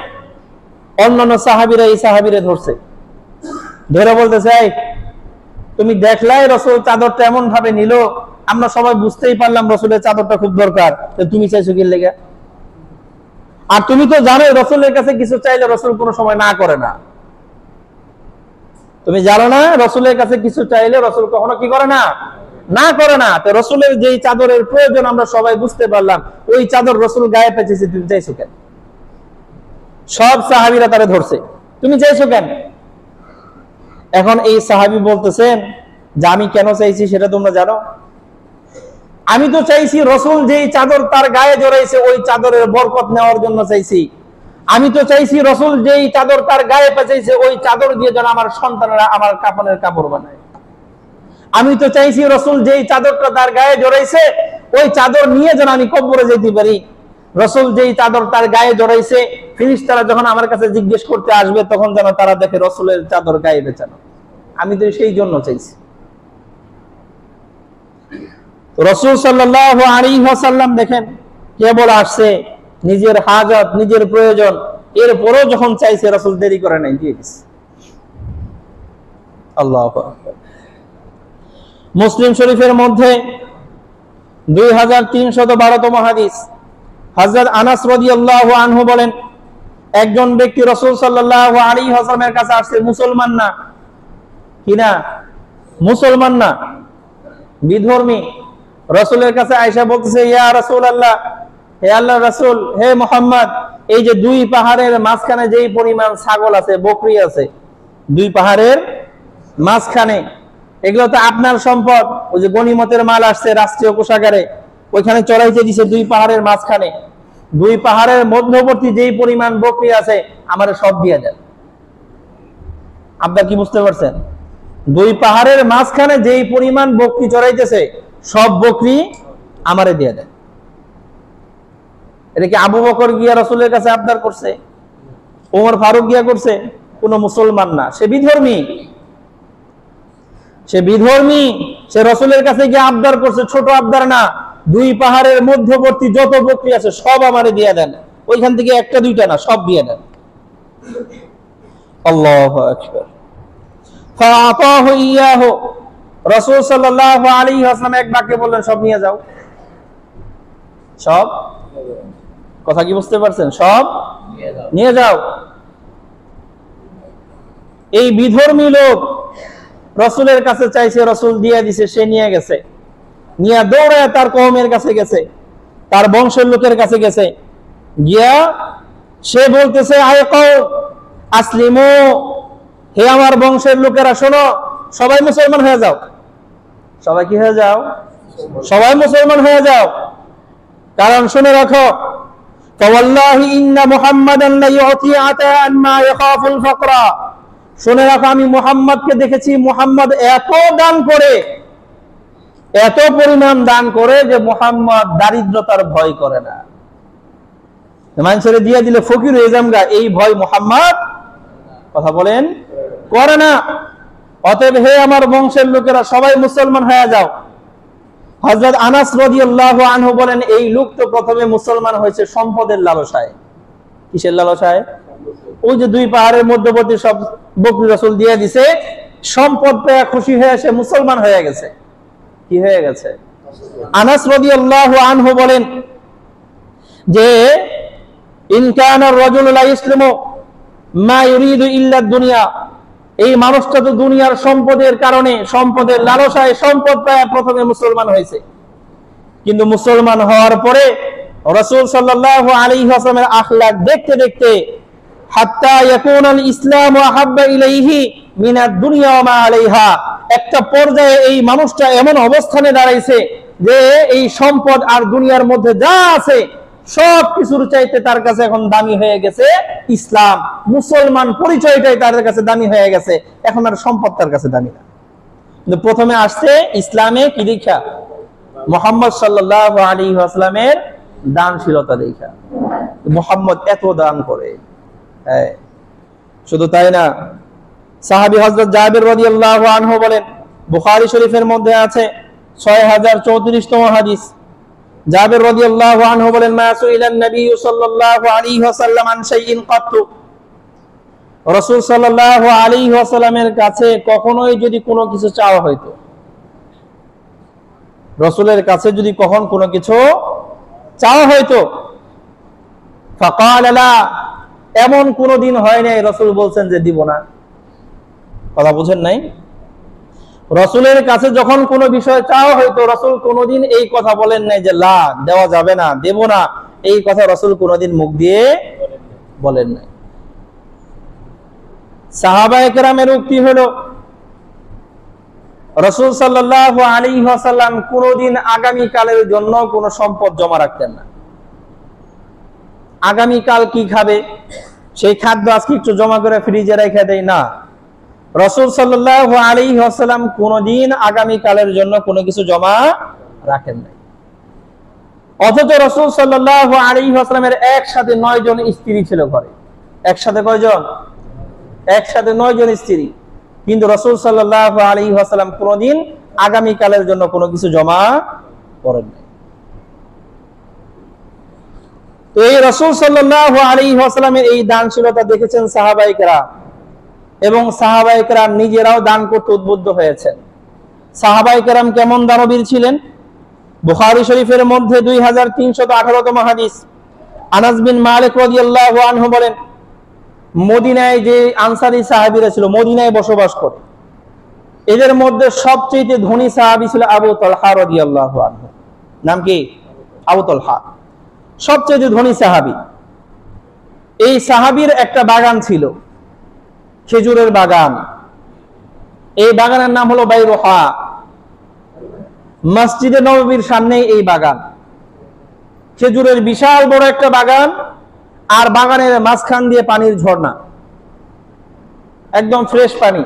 Speaker 1: অন্যান্য সাহাবীরা এই সাহাবীরে ধরছে, ধরে বলতেছে, এই তুমি দেখলাই রাসূল চাদরটা এমন ভাবে নিল, আমরা সবাই বুঝতেই পারলাম রাসূলের চাদরটা খুব দরকার, তুমি চাইছো কি লেগে? আর তুমি তো জানো রাসূলের কাছে কিছু চাইলে রাসূল কোনো সময় না করে না। তুমি জানো না রাসূলের কাছে কিছু চাইলে রাসূল কখনো কি করে না, না করে না। তো রাসূলের যেই চাদরের প্রয়োজন আমরা সবাই বুঝতে পারলাম, ওই চাদর রাসূল গায়ে পেঁচেছে, তুমি চাইছো কেন? সব সাহাবীরা তারে ধরছে, তুমি চাইছো কেন? এখন এই সাহাবী বলতেছেন যে আমি কেন চাইছি সেটা তোমরা জানো? আমি তো চাইছি রাসূল যেই চাদর তার গায়ে জড়াইছে ওই চাদরের বরকত নেওয়ার জন্য চাইছি। আমি তো চাইছি রাসূল যেই চাদর তার গায়ে পেঁচাইছে ওই চাদর দিয়ে যেন আমার সন্তানেরা আমার কাফনের কাপড় বানায়। আমি তো চাইছি রাসূল যেই চাদরটা তার গায়ে জড়াইছে ওই চাদর নিয়ে যেন আমি কবরে যেতে পারি। রাসূল যেই চাদর তার গায়ে জড়াইছে ফেরেশতারা যখন আমার কাছে জিজ্ঞেস করতে আসবে তখন যেন তারা দেখে রাসূলের চাদর গায়ে পেঁচানো। আমি তো সেই জন্য চাইছি। রাসূল সাল্লাল্লাহু আলাইহি ওয়াসাল্লাম দেখেন কেবল আসছে, নিজের হাজাত নিজের প্রয়োজন, এরপরও যখন চাইছে রাসূল দেরি করে নাই, দিয়ে দিয়েছে। আল্লাহু আকবার। মুসলিম শরীফের মধ্যে 2312তম হাদিস, হযরত আনাস রাদিয়াল্লাহু আনহু বলেন, একজন ব্যক্তি রাসূল সাল্লাল্লাহু আলাইহি ওয়াসাল্লামের কাছে আসছে, মুসলমান না, কি না, মুসলমান না, বিধর্মী। রাসূলের কাছে আয়েশা বলতেছে, ইয়া রাসূলুল্লাহ, হে আল্লাহর রাসূল, হে মুহাম্মদ, এই যে দুই পাহাড়ের মাঝখানে যেই পরিমাণ ছাগল আছে, বকরি আছে, দুই পাহাড়ের মাঝখানে, এগুলো তো আপনার সম্পদ। ওই যে গনিমতের মাল আসছে রাষ্ট্রীয় কোষাগারে, ওইখানে চড়াইতে দিছে দুই পাহাড়ের মাঝখানে, দুই পাহাড়ের মধ্যবর্তী যেই পরিমাণ বকরি আছে আমারে সব দিয়ে দেন। আপনারা কি বুঝতে পারছেন? দুই পাহাড়ের মাঝখানে যেই পরিমাণ বকরি চড়াইতেছে সব বকরি আমারে দিয়ে দেন। এটা কি আবু বকর গিয়া রাসূলের কাছে আবদার করছে? ওমর ফারুক গিয়া করছে? কোন মুসলমান না, সে বিধর্মী, সে বিধর্মী, সে রাসূলের কাছে গিয়ে আবদার করছে, ছোট আবদার না, দুই পাহাড়ের মধ্যবর্তী যত বকরি আছে সব আমারে দিয়ে দেন, ওইখান থেকে একটা দুইটা না, সব দিয়ে দেন। আল্লাহু আকবার। ফাআতাহু ইয়াহু, রাসূল সাল্লাল্লাহু আলাইহি ওয়াসাল্লাম এক বাক্যে বললেন, সব নিয়ে যাও, সব। কথা কি বুঝতে পারছেন? সব নিয়ে যাও। এই বিধর্মী লোক রাসূলের কাছে চাইছে, রাসূল দিয়ে দিছে, সে নিয়ে গেছে, নিয়ে দৌড়ায় তার কওমের কাছে গেছে, তার বংশের লোকের কাছে গেছে, গিয়া সে বলতেছে, আয় কওম আসলিমু, হে আমার বংশের লোকেরা শোনো, সবাই মুসলমান হয়ে যাও। সবাই কি হয়ে যাও? সবাই মুসলমান হয়ে যাও। কারণ শুনে রাখো, ফাওয়াল্লাহি ইন্না মুহাম্মাদান লা ইউতি আতাআন মা ইয়াখাফুল ফাকরা, শুনে রাখো আমি মুহাম্মদকে দেখেছি, মুহাম্মদ এত দান করে, এত পরিমাণ দান করে যে মুহাম্মদ দারিদ্রতার ভয় করে না। মানুষের দিয়ে দিলে ফকির হয়ে যামগা, এই ভয় মুহাম্মদ, কথা বলেন, করে না। অতএব হে আমার বংশের লোকেরা সবাই মুসলমান হয়ে যাও। হযরত আনাস রাদিয়াল্লাহু আনহু বলেন, এই লোক তো প্রথমে মুসলমান হয়েছে সম্পদের লালসায়। কিসের লালসায়? ওই যে দুই পাহাড়ের মধ্যবর্তী সব বকরি রাসূল দিয়ে দিছে, সম্পদ পেয়ে খুশি হয়ে সে মুসলমান হয়ে গেছে। কি হয়ে গেছে? আনাস রাদিয়াল্লাহু আনহু বলেন যে, ইন কানা আর-রাজুলু লা ইসলিমু মা ইউরিদু ইল্লা দুনিয়া, এই মানুষটা তো দুনিয়ার সম্পদের কারণে, সম্পদের লালসায় সম্পদ পায় প্রথমে মুসলমান হয়েছে, কিন্তু মুসলমান হওয়ার পরে রাসূল সাল্লাল্লাহু আলাইহি ওয়াসাল্লামের আখলাক দেখতে দেখতে হাত্তা ইয়াকুনাল ইসলামু আহাব্বা ইলাইহি মিনাদ দুনিয়া ওয়া মা আলাইহা, একটা পর্যায়ে এই মানুষটা এমন অবস্থানে দাঁড়াইছে যে এই সম্পদ আর দুনিয়ার মধ্যে যা আছে সব কিছুর চাইতে তার কাছে এখন দামি হয়ে গেছে ইসলাম, মুসলমান পরিচয়টাই তার কাছে দামি হয়ে গেছে, এখন আর সম্পদ তার কাছে দামি না। কিন্তু প্রথমে আসছে ইসলামে কি দীক্ষা? মুহাম্মদ সাল্লাল্লাহু আলাইহি ওয়াসাল্লামের দানশীলতা দেখা, মুহাম্মদ এত দান করে। শুধু তাই না, সাহাবী হযরত জাবির রাদিয়াল্লাহু আনহু বলেন, বুখারী শরীফের মধ্যে আছে 6034তম হাদিস, জাবির রাদিয়াল্লাহু আনহু বলেন, মা সুইলান নবী সাল্লাল্লাহু আলাইহি ওয়াসাল্লাম আন শাইইন কাত্তু, রাসূল সাল্লাল্লাহু আলাইহি ওয়াসাল্লামের কাছে কখনোই যদি কোনো কিছু চাওয়া হইতো, রাসূলের কাছে যদি কখন কোনো কিছু চাওয়া হইতো, ফাকাল লা, এমন কোনো দিন হয় নাই রাসূল বলছেন যে দিব না। কথা বুঝেন নাই? রাসূলের কাছে যখন কোনো বিষয় চাওয়া হইতো, রাসূল কোনোদিন এই কথা বলেন নাই যে লা, দেওয়া যাবে না, দেব না, এই কথা রাসূল কোনোদিন মুখ দিয়ে বলেন নাই। সাহাবায়ে কেরামের উক্তি হলো, রাসূল সাল্লাল্লাহু আলাইহি ওয়াসাল্লাম কোনোদিন আগামী কালের জন্য কোনো সম্পদ জমা রাখতেন না। আগামী কাল কি খাবে সেই খাদ্য আজকে একটু জমা করে ফ্রিজে রেখে দেয় না। রাসূল সাল্লাল্লাহু আলাইহি ওয়াসাল্লাম কোনোদিন আগামী কালের জন্য কোনো কিছু জমা রাখেন নাই। অথচ রাসূল সাল্লাল্লাহু আলাইহি ওয়াসাল্লামের একসাথে 9 জন স্ত্রী ছিল ঘরে। একসাথে কয়জন? একসাথে 9 জন স্ত্রী। কিন্তু রাসূল সাল্লাল্লাহু আলাইহি ওয়াসাল্লাম কোনোদিন আগামী কালের জন্য কোনো কিছু জমা করেন নাই। তো এই রাসূল সাল্লাল্লাহু আলাইহি ওয়াসাল্লামের এই দানশীলতা দেখেছেন সাহাবায়ে কেরাম, এবং সাহাবায়ে কেরাম নিজেরাও দান করতে উদ্বুদ্ধ হয়েছেন। সাহাবায়ে কেরাম কেমন দানবীর ছিলেন? বুখারী শরীফের মধ্যে 2318তম হাদিস, আনাস বিন মালিক রাদিয়াল্লাহু আনহু বলেন, মদিনায় যে আনসারী সাহাবীরা ছিল, মদিনায় বসবাস করে, এদের মধ্যে সবচেয়ে ধনী সাহাবী ছিল আবু তালহা রাদিয়াল্লাহু আনহু। নাম কি? আবু তালহা, সবচেয়ে ধনী সাহাবী। এই সাহাবীর একটা বাগান ছিল, খেজুরের বাগান। এই বাগানের নাম হলো বাইরুহা। মসজিদে নববীর সামনেই এই বাগান, খেজুরের বিশাল বড় একটা বাগান, আর বাগানের মাঝখান দিয়ে পানির ঝর্ণা, একদম ফ্রেশ পানি।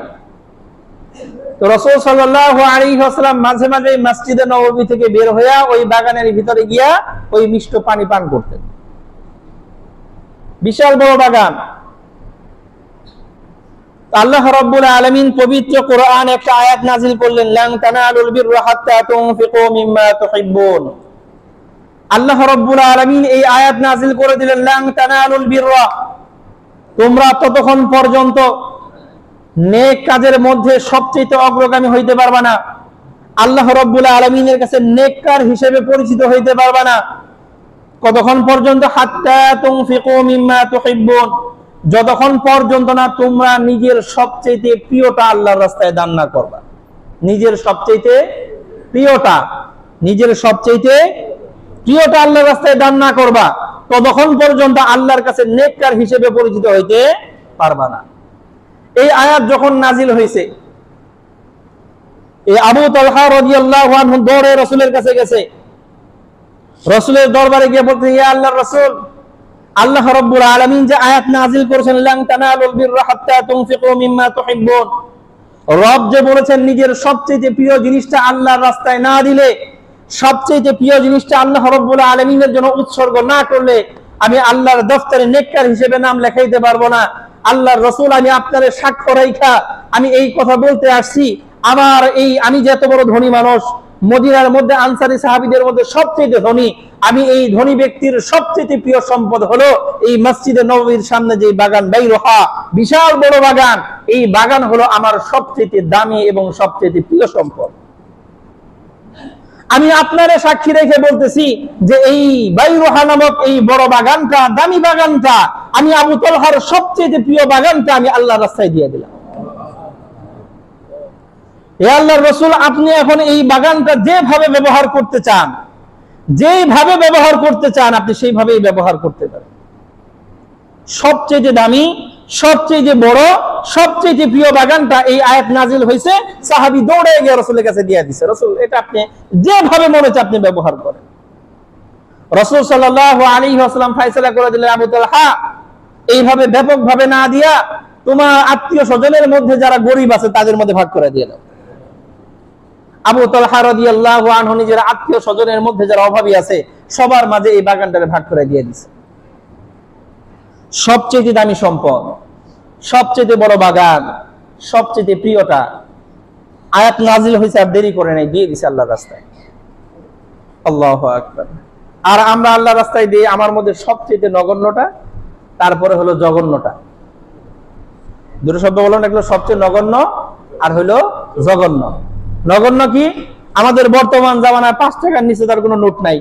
Speaker 1: তো রাসূল সাল্লাল্লাহু আলাইহি ওয়াসাল্লাম মাঝে মাঝে মসজিদে নববী থেকে বের হইয়া ওই বাগানের ভিতরে গিয়া ওই মিষ্ট পানি পান করতেন। বিশাল বড় বাগান। আল্লাহ রাব্বুল আলামিন পবিত্র কোরআন একটা আয়াত নাযিল করলেন, লান তানালুল বিররা হাত্তা তুনফিকু মিম্মা তুহিব্বুন। আল্লাহ রাব্বুল আলামিন এই আয়াত নাযিল করে দিলেন, লান তানালুল বিররা, তোমরা ততক্ষণ পর্যন্ত নেক কাজের মধ্যে সবচেয়ে অগ্রগামী হইতে পারবা না, আল্লাহ রাব্বুল আলামিনের কাছে নেককার হিসেবে পরিচিত হইতে পারবা না। কতক্ষণ পর্যন্ত? হাত্তা তুনফিকু মিম্মা তুহিব্বুন, যতক্ষণ পর্যন্ত না তোমরা নিজের সবচেয়ে প্রিয়টা আল্লাহর রাস্তায় দান না করবা। নিজের সবচেয়ে প্রিয়টা, নিজের সবচেয়ে প্রিয়টা আল্লাহর রাস্তায় দান না করবা, ততক্ষণ পর্যন্ত আল্লাহর কাছে নেককার হিসেবে পরিচিত হইতে পারবা না। এই আয়াত যখন নাজিল হয়েছে, এই আবু তালহা রাদিয়াল্লাহু আনহু দৌড়ে রাসূলের কাছে গেছে। রাসূলের দরবারে গিয়ে বলতেন, ইয়া আল্লাহর রাসূল, আল্লাহ রাব্বুল আলামিন যে আয়াত নাযিল করেছেন, লান তানালুল বিররা হাত্তা তুনফিকু মিম্মা তুহিব্বুন, রব যে বলেছেন নিজের সবচেয়ে প্রিয় জিনিসটা আল্লাহর রাস্তায় না দিলে, সবচেয়ে প্রিয় জিনিসটা আল্লাহ রাব্বুল আলামিনের জন্য উৎসর্গ না করলে আমি আল্লাহর দফতরে নেককার হিসেবে নাম লেখাইতে পারবো না। আল্লাহর রাসূল, আমি আপনার সাক্ষ্য রাইখা আমি এই কথা বলতে আসছি, আমার এই আমি যে এত বড় ধনী মানুষ, মদিনার মধ্যে আনসারী সাহাবীদের মধ্যে সবচেয়ে ধনী, আমি এই ধনী ব্যক্তির সবচেয়ে প্রিয় সম্পদ হলো এই মসজিদে নববীর সামনে যে বাগান বাইরুহা, বিশাল বড় বাগান, এই বাগান হলো আমার সবচেয়ে দামি এবং সবচেয়ে প্রিয় সম্পদ। আমি আপনারে সাক্ষী রেখে বলতেছি যে এই বাইরুহা নামক এই বড় বাগানটা, দামি বাগানটা, আমি আবু তালহার সবচেয়ে প্রিয় বাগানটা আমি আল্লাহর রাস্তায় দিয়ে দিলাম। হে আল্লাহর রাসূল, আপনি এখন এই বাগানটা যেভাবে ব্যবহার করতে চান, যেভাবে ব্যবহার করতে চান, আপনি সেইভাবেই ব্যবহার করতে পারেন। সবচেয়ে দামি, সবচেয়ে বড়, সবচেয়ে প্রিয় বাগানটা এই আয়াত নাজিল হয়েছে, সাহাবী দৌড়ে গিয়ে রাসূলের কাছে দিয়ে দিয়েছে, রাসূল এটা আপনি যেভাবে মনে হচ্ছে আপনি ব্যবহার করেন। রাসূল সাল্লাল্লাহু আলাইহি ওয়াসাল্লাম ফয়সালা করে দিলেন, আবু তালহা এইভাবে ব্যাপকভাবে না দিয়া তোমার আত্মীয় স্বজনের মধ্যে যারা গরিব আছে তাদের মধ্যে ভাগ করে দিয়ে দাও। আবু তালহা রাদিয়াল্লাহু আনহু নিজের আত্মীয় স্বজনের মধ্যে যারা অভাবী আছে সবার মাঝে এই বাগানটারে ভাগ করে দিয়ে দিয়েছে। সবচেয়ে দামি সম্পদ, সবচেয়ে বড় বাগান, সবচেয়ে প্রিয়টা আয়াত নাজিল হয়েছে আর দেরি করে নাই, দিয়ে দিছে আল্লাহর রাস্তায়। আল্লাহু আকবার। আর আমরা আল্লাহর রাস্তায় দিয়ে আমার মধ্যে সবচেয়ে নগণ্যটা, তারপরে হলো জঘন্যটা। দুটো শব্দ বললাম, এগুলো সবচেয়ে নগণ্য আর হলো জঘন্য। নগণ্য কি? আমাদের বর্তমান জামানায় 5 টাকার নিচে তার কোনো নোট নাই,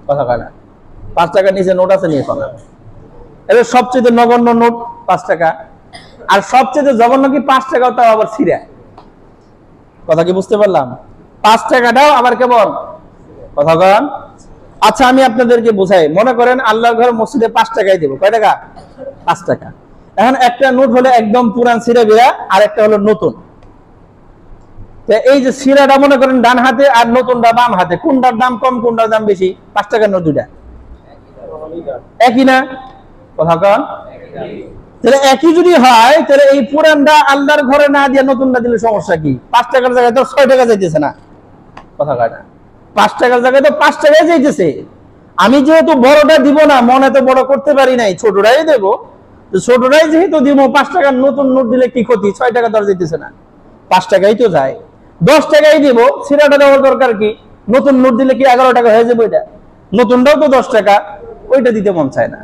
Speaker 1: কথা কয় না। 5 টাকার নিচে নোট আছে নিয়ে কথা। এবার সবচেয়ে নগণ্য নোট 5 টাকা, আর সবচেয়ে জঘন্য কি? 5 টাকাও তাও আবার ছিঁড়া। কথা কি বুঝতে পারলাম? 5 টাকাটাও আবার কেমন, কথা কন। আচ্ছা আমি আপনাদেরকে বোঝাই, মনে করেন আল্লাহর ঘর মসজিদে 5 টাকাই দেবো, কয় টাকা? 5 টাকা। এখন একটা নোট হলো একদম পুরান ছিঁড়া বিরা, আর একটা হলো নতুন। এই যে ছিঁড়াটা মনে করেন ডান হাতে আর নতুনটা বাম হাতে, কোনটার দাম কম কোনটার দাম বেশি? 5 টাকার নোট দুইটা একই না, কথা কন। তাহলে একই যদি হয় তাহলে এই পুরানটা আল্লাহর ঘরে না দিয়ে নতুনটা দিলে সমস্যা কি? 5 টাকার জায়গায় তো 6 টাকা যাইতেছে না, কথা কয় না। 5 টাকার জায়গায় তো 5 টাকায় যাইতেছে। আমি যেহেতু বড়টা দিব না, মনে তো বড় করতে পারি নাই, ছোটটাই দেবো। ছোটটাই যেহেতু দিব, 5 টাকার নতুন নোট দিলে কি ক্ষতি? 6 টাকা দর যাইতেছে না, 5 টাকাই তো যায়। 10 টাকাই দিব, ছিঁড়াটা দেওয়ার দরকার কি? নতুন নোট দিলে কি 11 টাকা হয়ে যাবে? ওইটা নতুনটাও তো 10 টাকা, ওইটা দিতে মন চায় না।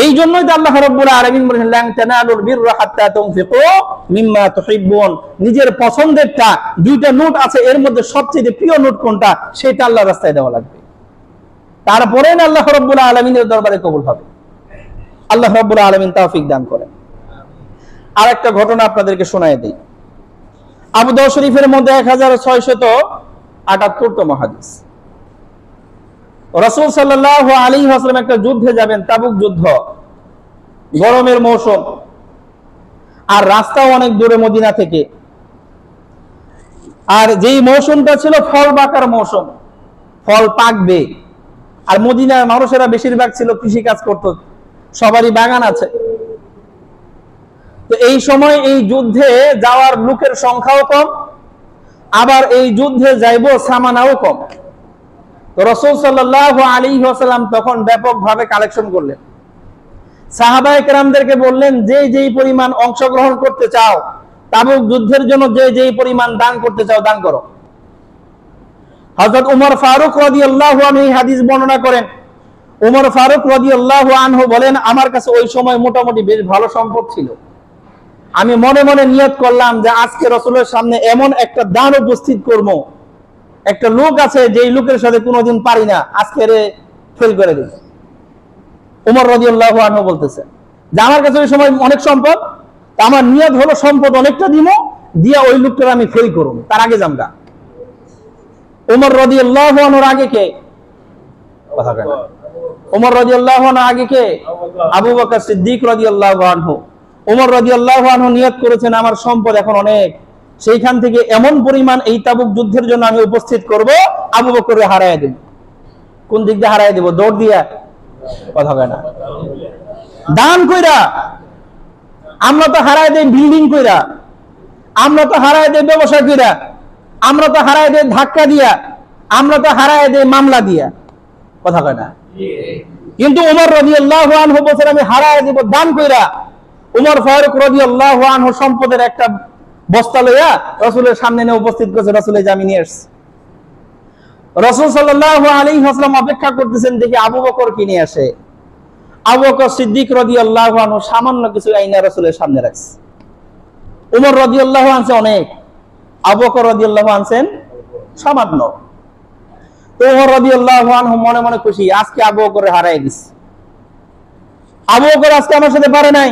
Speaker 1: এই জন্যই তো আল্লাহ রাব্বুল আলামিন বলেন, লান তানালুল বিররা হাত্তা তুনফিকু মিম্মা তুহিব্বুন। নিজের পছন্দেরটা, দুইটা নোট আছে, এর মধ্যে সবচেয়ে প্রিয় নোট কোনটা সেটা আল্লাহর রাস্তায় দেওয়া লাগবে, তারপরে না আল্লাহ রাব্বুল আলামিনের দরবারে কবুল হবে। আল্লাহ রাব্বুল আলামিন তৌফিক দান করেন। আরেকটা ঘটনা আপনাদেরকে শোনায় দেই। আবু দাউদ শরীফের মধ্যে 1678তম হাদিস। রাসূল সাল্লাল্লাহু আলাইহি ওয়াসাল্লাম একটা যুদ্ধে যাবেন, তাবুক যুদ্ধ, গরমের মৌসুম, আর রাস্তাও অনেক দূরে মদিনা থেকে। আর যেই মৌসুমটা ছিল ফল পাকার মৌসুম, ফল পাকবে। আর মদিনার মানুষেরা বেশিরভাগ ছিল কৃষি কাজ করত, সবারই বাগান আছে। তো এই সময় এই যুদ্ধে যাওয়ার লোকের সংখ্যাও কম, আবার এই যুদ্ধে যাইব সামানাও কম। তো রাসূল সাল্লাল্লাহু আলাইহি ওয়াসাল্লাম তখন ব্যাপকভাবে কালেকশন করলেন। সাহাবায়ে কেরামদেরকে বললেন, যে যেই পরিমাণ অংশগ্রহণ করতে চাও, তাবুক যুদ্ধের জন্য যে যেই পরিমাণ দান করতে চাও দান করো। হযরত উমর ফারুক রাদিয়াল্লাহু আনহু এই হাদিস বর্ণনা করেন। উমর ফারুক রাদিয়াল্লাহু আনহু বলেন, আমার কাছে ওই সময় মোটামুটি বেশ ভালো সম্পদ ছিল। আমি মনে মনে নিয়ত করলাম যে আজকে রাসূলের সামনে এমন একটা দান উপস্থিত করব, একটা লোক আছে যেই লোকের সাথে কোনোদিন পারি না, আজকে ফেল করে দেব। উমর রাদিয়াল্লাহু আনহু বলতেছে যে আমার কাছে ওই সময় অনেক সম্পদ, আমার নিয়ত হলো সম্পদ অনেকটা দিব, দিয়া ওই লোকটার আমি ফেল করব, তার আগে জামগা। উমর রাদিয়াল্লাহু আনহুর আগে কে? কথা কেন? উমর রাদিয়াল্লাহু আনহু আগে কে? আবু বকর সিদ্দিক রাদিয়াল্লাহু আনহু। উমর রাদিয়াল্লাহু আনহু নিয়ত করেছেন আমার সম্পদ এখন অনেক, সেইখান থেকে এমন পরিমাণ এই তাবুক যুদ্ধের জন্য আমি উপস্থিত করব, আবু বকরকে হারায় দেব। কোন দিক দিয়ে হারায় দেব? দৌড় দিয়া? কথা কয় না। দান কইরা। আমরা তো হারায় দেই বিল্ডিং কইরা, আমরা তো হারায় দেই ব্যবসা কইরা, আমরা তো হারায় দেই ধাক্কা দিয়া, আমরা তো হারায় দেই মামলা দিয়া, কথা কয় না। কিন্তু উমর রাদিয়াল্লাহু আনহু বলেন আমি হারায় দেব দান কইরা। উমর ফারুক রাদিয়াল্লাহু আনহু সম্পদের একটা বস্তা লইয়া রাসূলের সামনে নিয়ে উপস্থিত করেছে, রাসূলের জামি নিয়ে আসছে। রাসূল সাল্লাল্লাহু আলাইহি ওয়াসাল্লাম অপেক্ষা করতেছেন দেখি আবু বকর কি নিয়ে আসে। আবু বকর সিদ্দিক রাদিয়াল্লাহু আনহু সামান্য কিছু আইনা রাসূলের সামনে রাখছে। উমর রাদিয়াল্লাহু আনছে অনেক, আবু বকর রাদিয়াল্লাহু আনছেন সামান্য। তো উমর রাদিয়াল্লাহু আনহু মনে মনে খুশি, আজকে আবু বকরে হারায় দিছে। আবু বকর আজকে আমার সাথে পারে নাই,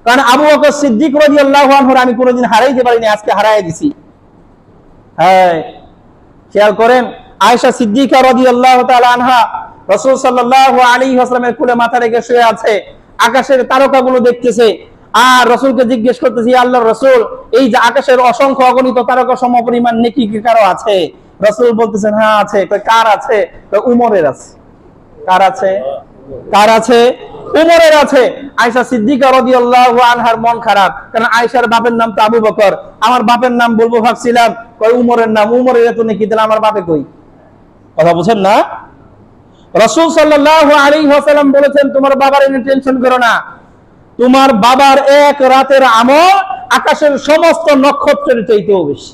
Speaker 1: কারণ আবু বকর সিদ্দিক রাদিয়াল্লাহু আনহু আমি কোনোদিন হারাইতে পারিনি, আজকে হারায় দিছি। হ্যাঁ, খেয়াল করেন, আয়েশা সিদ্দিকা রাদিয়াল্লাহু তাআলা আনহা রাসূল সাল্লাল্লাহু আলাইহি ওয়াসাল্লামের কোলে মাথা রেখে শুয়ে আছে, আকাশের তারকাগুলো দেখতেছে। আর রাসূলকে জিজ্ঞেস করতেছে, ইয়া আল্লাহর রাসূল, এই যে আকাশের অসংখ্য অগণিত তারকা সমপরিমাণ নেকি কি কারো আছে? রাসূল বলতেছেন হ্যাঁ আছে। কার আছে? উমরের আছে। কার আছে? কার আছে? উমরের আছে। আয়েশা সিদ্দিকা রাদিয়াল্লাহু আনহার মন খারাপ, কারণ আয়েশার বাপের নাম তো আবু বকর। আমার বাপের নাম বলবো ভাবছিলাম, কই উমরের নাম, উমরের এত নাকি, তাহলে আমার বাপে কই? কথা বুঝেন না? রাসূল সাল্লাল্লাহু আলাইহি ওয়াসাল্লাম বলেছেন, তোমার বাবার এনে টেনশন করো না, তোমার বাবার এক রাতের আমল আকাশের সমস্ত নক্ষত্রের চাইতেও বেশি।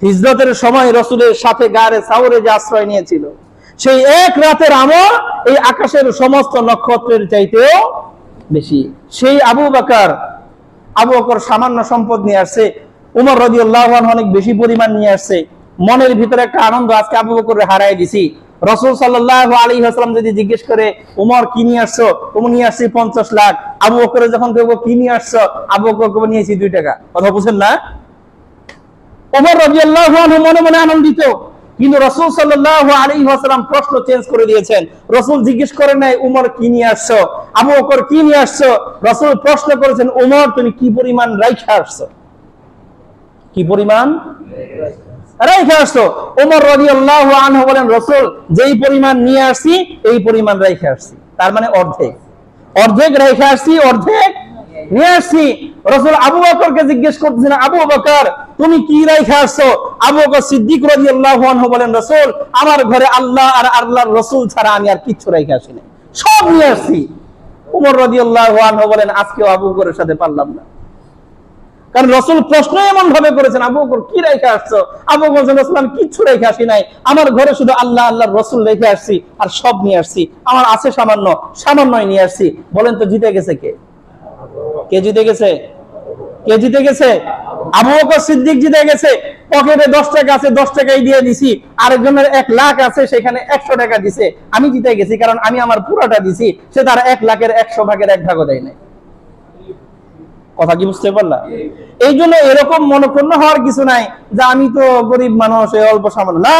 Speaker 1: হিজরতের সময় রাসূলের সাথে গারে সাউরে যে আশ্রয় নিয়েছিল, সেই এক রাতের আমল এই আকাশের সমস্ত নক্ষত্রের চাইতেও বেশি। সেই আবু বকর সামান্য সম্পদ নিয়ে আসছে, উমর রাদিয়াল্লাহু আনহু অনেক বেশি পরিমাণ নিয়ে আসছে। মনের ভিতরে একটা আনন্দ, আজকে আবু বকরকে হারাই দিছি। রাসূল সাল্লাল্লাহু আলাইহি ওয়াসাল্লাম যদি জিজ্ঞেস করে, উমর কি নিয়ে আসছো? তুমি নিয়ে আসছি 50 লাখ। আবু বকর যখন কেউ কি নিয়ে আসছো, আবু বকর কবে নিয়েছি 2 টাকা। কথা বুঝেন না? উমর রাদিয়াল্লাহু আনহু মনে মনে আনন্দিত, কিন্তু রাসূল সাল্লাল্লাহু আলাইহি ওয়াসাল্লাম প্রশ্ন চেঞ্জ করে দিয়েছেন। রাসূল জিজ্ঞেস করেন নাই উমর কি নিয়ে আসছো, আবু বকর কি নিয়ে আসছো। রাসূল প্রশ্ন করেছেন, উমর তুমি কি পরিমাণ রাইখা আসছো? কি পরিমাণ রাইখা আসছো? উমর রাদিয়াল্লাহু আনহু বলেন, রাসূল যেই পরিমাণ নিয়ে আসছি এই পরিমাণ রাইখা আসছি। তার মানে অর্ধেক রাইখা আসছি, অর্ধেক নিয়ে আসছি। রাসূল আবু বকরকে জিজ্ঞেস করতেছেন, আবু বকর তুমি কি রাইখা আসছো? আবু বকর সিদ্দিক রাদিয়াল্লাহু আনহু বলেন, রাসূল আমার ঘরে আল্লাহ আর আল্লাহর রাসূল ছাড়া আমি আর কিচ্ছু রাইখা আসি না, সব নিয়ে আসছি। উমর রাদিয়াল্লাহু আনহু বলেন, আজকেও আবু বকরের সাথে পারলাম না, কারণ রাসূল প্রশ্ন এমন ভাবে করেছেন, আবু বকর কি রাইখা আসছো? আবু বকর বলেন, রাসূল আমি কিচ্ছু রাইখা আসি নাই, আমার ঘরে শুধু আল্লাহ আল্লাহর রাসূল রেখে আসছি, আর সব নিয়ে আসছি। আমার আছে সামান্যই নিয়ে আসছি। বলেন তো জিতে গেছে কে? কে জিতে গেছে? কে জিতে গেছে? আবু বকর সিদ্দিক জিতে গেছে। পকেটে 10 টাকা আছে, 10 টাকাই দিয়ে দিছি। আরেকজনের 1 লাখ আছে, সেখানে 100 টাকা দিছে। আমি জিতে গেছি, কারণ আমি আমার পুরোটা দিছি, সে তার 1 লাখের 100 ভাগের 1 ভাগও দেয় নাই। কথা কি বুঝতে পারলা? এই জন্য এরকম মনক্ষুণ্ণ হওয়ার কিছু নাই যে আমি তো গরিব মানুষ, অল্প সামান্য। না,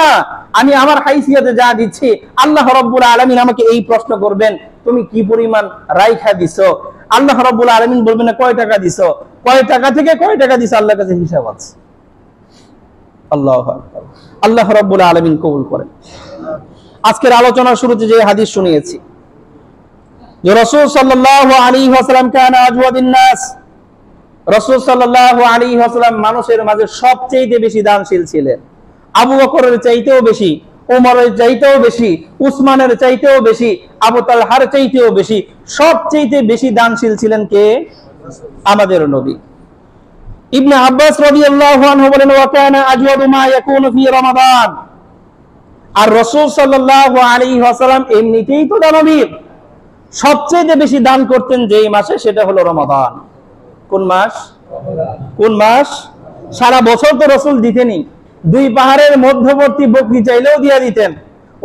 Speaker 1: আমি আমার হাইসিয়াতে যা দিচ্ছি, আল্লাহ রাব্বুল আলামিন আমাকে এই প্রশ্ন করবেন, তুমি কি পরিমাণ রাইখা দিছো। আল্লাহ রাব্বুল আলামিন বলবেন না কয় টাকা দিছো, কয় টাকা থেকে কয় টাকা দিছো, আল্লাহর কাছে হিসাব আছে। আল্লাহু আকবার। আল্লাহ রাব্বুল আলামিন কবুল করেন। আজকের আলোচনার শুরুতে যে হাদিস শুনিয়েছি, যে রাসূল সাল্লাল্লাহু আলাইহি ওয়াসাল্লাম কানা আজওয়াদিন নাস, রাসূল সাল্লাল্লাহু আলাইহি ওয়াসাল্লাম মানুষের মাঝে সবচেয়ে বেশি দানশীল ছিলেন। আবু বকরের চাইতেও বেশি, উমরের চাইতেও বেশি, উসমানের চাইতেও বেশি, আবু তালহার চাইতেও বেশি, সবচেয়ে বেশি দানশীল ছিলেন কে? আমাদের নবী। ইবনে আব্বাস রাদিয়াল্লাহু আনহু বলেন, ওয়া কানা আজওয়াদু মা ইয়াকুনু ফি রমাদান। আর রাসূল সাল্লাল্লাহু আলাইহি ওয়াসাল্লাম এমনিতেই তো দানবীর, সবচেয়ে বেশি দান করতেন যেই মাসে, সেটা হলো রমাদান। কোন মাস? কোন মাস? সারা বছর তো রাসূল দিতেনই, 2 পাহাড়ের মধ্যবর্তী বকরি চাইলেও দিয়ে দিতেন।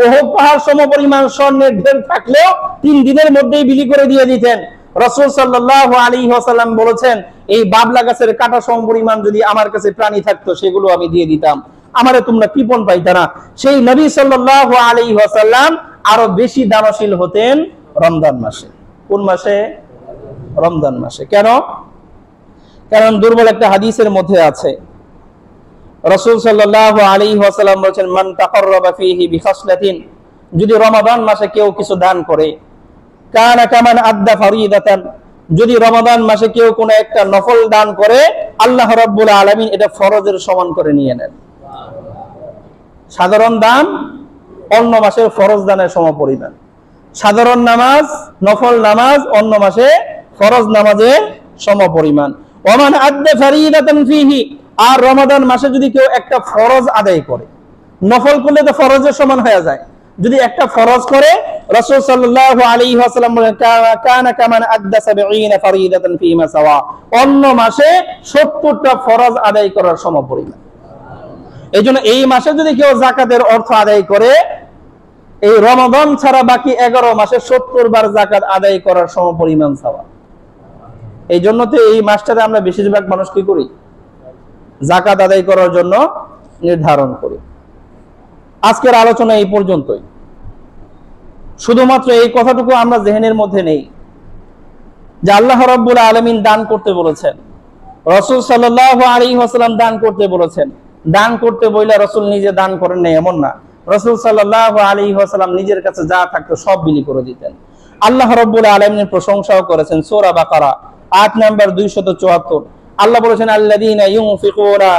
Speaker 1: ওহদ পাহাড় সমপরিমাণ স্বর্ণের ঢের থাকলেও 3 দিনের মধ্যেই বিলি করে দিয়ে দিতেন। রাসূল সাল্লাল্লাহু আলাইহি ওয়াসাল্লাম বলেছেন, এই বাবলা গাছের কাঁটা সমপরিমাণ যদি আমার কাছে প্রাণী থাকতো, সেগুলো আমি দিয়ে দিতাম, আমারে তোমরা কৃপণ পাইতা না। সেই নবী সাল্লাল্লাহু আলাইহি ওয়াসাল্লাম আরো বেশি দানশীল হতেন রমজান মাসে। কোন মাসে? রমজান মাসে। কেন? কারণ দুর্বল একটা হাদিসের মধ্যে আছে, রাসূল সাল্লাল্লাহু আলাইহি ওয়াসাল্লাম বলেছেন, মান তাকাররাবা ফীহি বিখাসলাতিন, যদি রমাদান মাসে কেউ কিছু দান করে, কানা কামান আদ্দা ফরিদাতান, যদি রমাদান মাসে কেউ কোনো একটা নফল দান করে, আল্লাহ রাব্বুল আলামিন এটা ফরজের সমান করে নিয়ে নেন। সাধারণ দান অন্য মাসের ফরজ দানের সমপরিমাণ। সাধারণ নামাজ, নফল নামাজ অন্য মাসে ফরজ নামাজের সমপরিমাণ। ওমান আদ্দা ফরিদাতান ফীহি, আর রমাদান মাসে যদি কেউ একটা ফরজ আদায় করে, নফল করলে তো ফরজের সমান হয়ে যায়, যদি একটা ফরজ করে, রাসূল সাল্লাল্লাহু আলাইহি ওয়াসাল্লাম বলেন, কানা কামান আদ্দা 70 ফরিদাতান ফীমা সাওয়া, অন্য মাসে 70টা ফরজ আদায় করার সমপরিমাণ। এইজন্য এই মাসে যদি কেউ যাকাতের অর্থ আদায় করে, এই রমাদান ছাড়া বাকি 11 মাসে 70 বার যাকাত আদায় করার সমপরিমাণ সওয়াব। এই জন্য তো এই মাসটাতে আমরা বেশিরভাগ মানুষ কি করি? যাকাত আদায় করার জন্য নির্ধারণ করি। আজকের আলোচনা এই পর্যন্তই। শুধুমাত্র এই কথাটুকু আমরা জেহেনের মধ্যে নেই যে আল্লাহ রাব্বুল আলামিন দান করতে বলেছেন, রাসূল সাল্লাল্লাহু আলাইহি ওয়াসাল্লাম দান করতে বলেছেন। দান করতে বইলা রাসূল নিজে দান করেন না এমন না, রাসূল সাল্লাল্লাহু আলাইহি ওয়াসাল্লাম নিজের কাছে যা থাকতো সব বিলি করে দিতেন। আল্লাহ রাব্বুল আলামিনের প্রশংসাও করেছেন সূরা বাকারা আয়াত নাম্বার 274। আল্লাহ বলেছেন আল্লাযীনা ইউনফিকুনা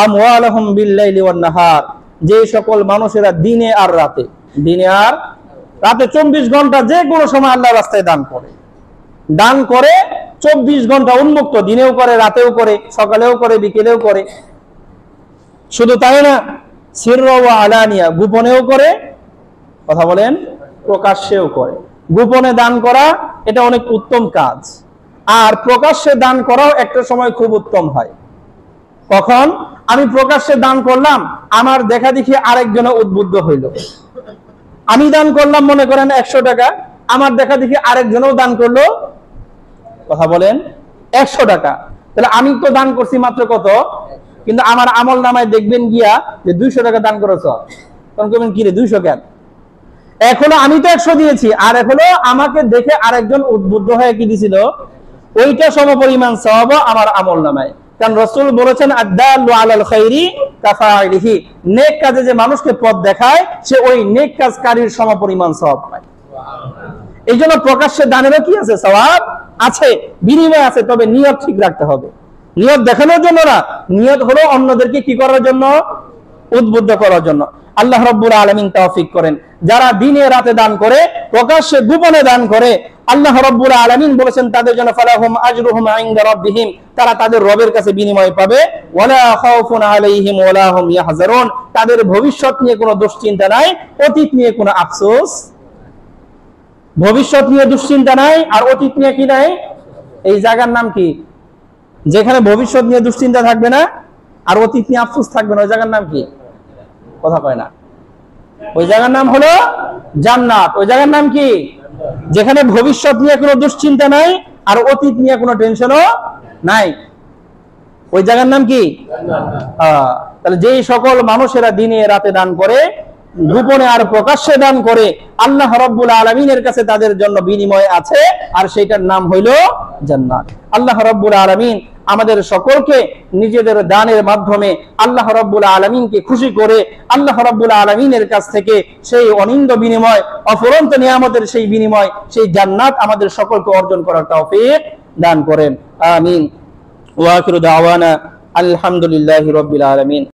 Speaker 1: আমওয়ালাহুম বিল-লাইলি ওয়ান-নাহার, যে সকল মানুষেরা দিনে আর রাতে 24 ঘন্টা যে কোনো সময় আল্লাহর রাস্তায় দান করে 24 ঘন্টা উন্মুক্ত, দিনেও করে, রাতেও করে, সকালেও করে, বিকেলেও করে। শুধু তাই না, সিররা ওয়া আলানিয়া, গোপনেও করে, কথা বলেন, প্রকাশ্যেও করে। গোপনে দান করা এটা অনেক উত্তম কাজ, আর প্রকাশ্যে দান করাও একটা সময় খুব উত্তম হয়। কখন? আমি প্রকাশ্যে দান করলাম, আমার দেখা দেখি আরেকজন উদ্বুদ্ধ হইল। আমি দান করলাম মনে করেন 100 টাকা, আমার দেখা দেখি আরেকজনও দান করলো, কথা বলেন, 100 টাকা। তাহলে আমি তো দান করছি মাত্র কত, কিন্তু আমার আমল নামায় দেখবেন গিয়া যে 200 টাকা দান করেছ। তখন কবেন কি রে 200 কেন? এখনো আমি তো 100 দিয়েছি, আর এখনো আমাকে দেখে আরেকজন উদ্বুদ্ধ হয়ে কি দিছিল, ওইটা সমপরিমাণ সওয়াব আমার আমল নামায়। কারণ রাসূল বলেছেন আদ-দাল্লু আলাল খাইরি কাফাইলিহি, নেক কাজে যে মানুষকে পথ দেখায় সে ওই নেক কাজকারীর সমপরিমাণ সওয়াব পায়। এই জন্য প্রকাশ্যে দানেরও কি আছে, সওয়াব আছে, বিনিময় আছে, তবে নিয়ত ঠিক রাখতে হবে। নিয়ত দেখানোর জন্য না, নিয়ত হলো অন্যদেরকে কি করার জন্য, উদ্বুদ্ধ করার জন্য। আল্লাহ রাব্বুল আলামিন তৌফিক করেন। যারা দিনে রাতে দান করে, প্রকাশ্যে গোপনে দান করে, আল্লাহ রাব্বুল আলামিন বলেছেন তাদের জন্য ফালাহুম আজরুহুম ইনদা রাব্বিহিম, তারা তাদের রবের কাছে বিনিময় পাবে। ওয়ালা খাউফুন আলাইহিম ওয়ালা হুম ইয়াহজারুন, তাদের ভবিষ্যৎ নিয়ে কোনো দুশ্চিন্তা নাই, অতীত নিয়ে কোনো আফসোস। ভবিষ্যৎ নিয়ে দুশ্চিন্তা নাই আর অতীত নিয়ে কি নাই? এই জায়গার নাম কি? যেখানে ভবিষ্যৎ নিয়ে দুশ্চিন্তা থাকবে না আর অতীত নিয়ে আফসোস থাকবে না, ওই জায়গার নাম কি? কথা কয় না। ওই জায়গার নাম হলো জান্নাত। ওই জায়গার নাম কি? যেখানে ভবিষ্যৎ নিয়ে কোনো দুশ্চিন্তা নাই আর অতীত নিয়ে কোনো টেনশনও নাই, ওই জায়গার নাম কি? তাহলে যেই সকল মানুষেরা দিনে রাতে দান করে, গোপনে আর প্রকাশ্যে দান করে, আল্লাহ রাব্বুল আলামিনের কাছে তাদের জন্য বিনিময় আছে, আর সেইটার নাম হইল জান্নাত। আল্লাহ রাব্বুল আলামিন আমাদের সকলকে নিজেদের দানের মাধ্যমে আল্লাহ রাব্বুল আলামিনকে খুশি করে আল্লাহ রাব্বুল আলামিনের কাছ থেকে সেই অনিন্দ বিনিময়, অফুরন্ত নিয়ামতের সেই বিনিময়, সেই জান্নাত আমাদের সকলকে অর্জন করার তৌফিক দান করেন। আমিন। ওয়া আখিরু দাওয়ানা আলহামদুলিল্লাহি রাব্বিল আলামিন।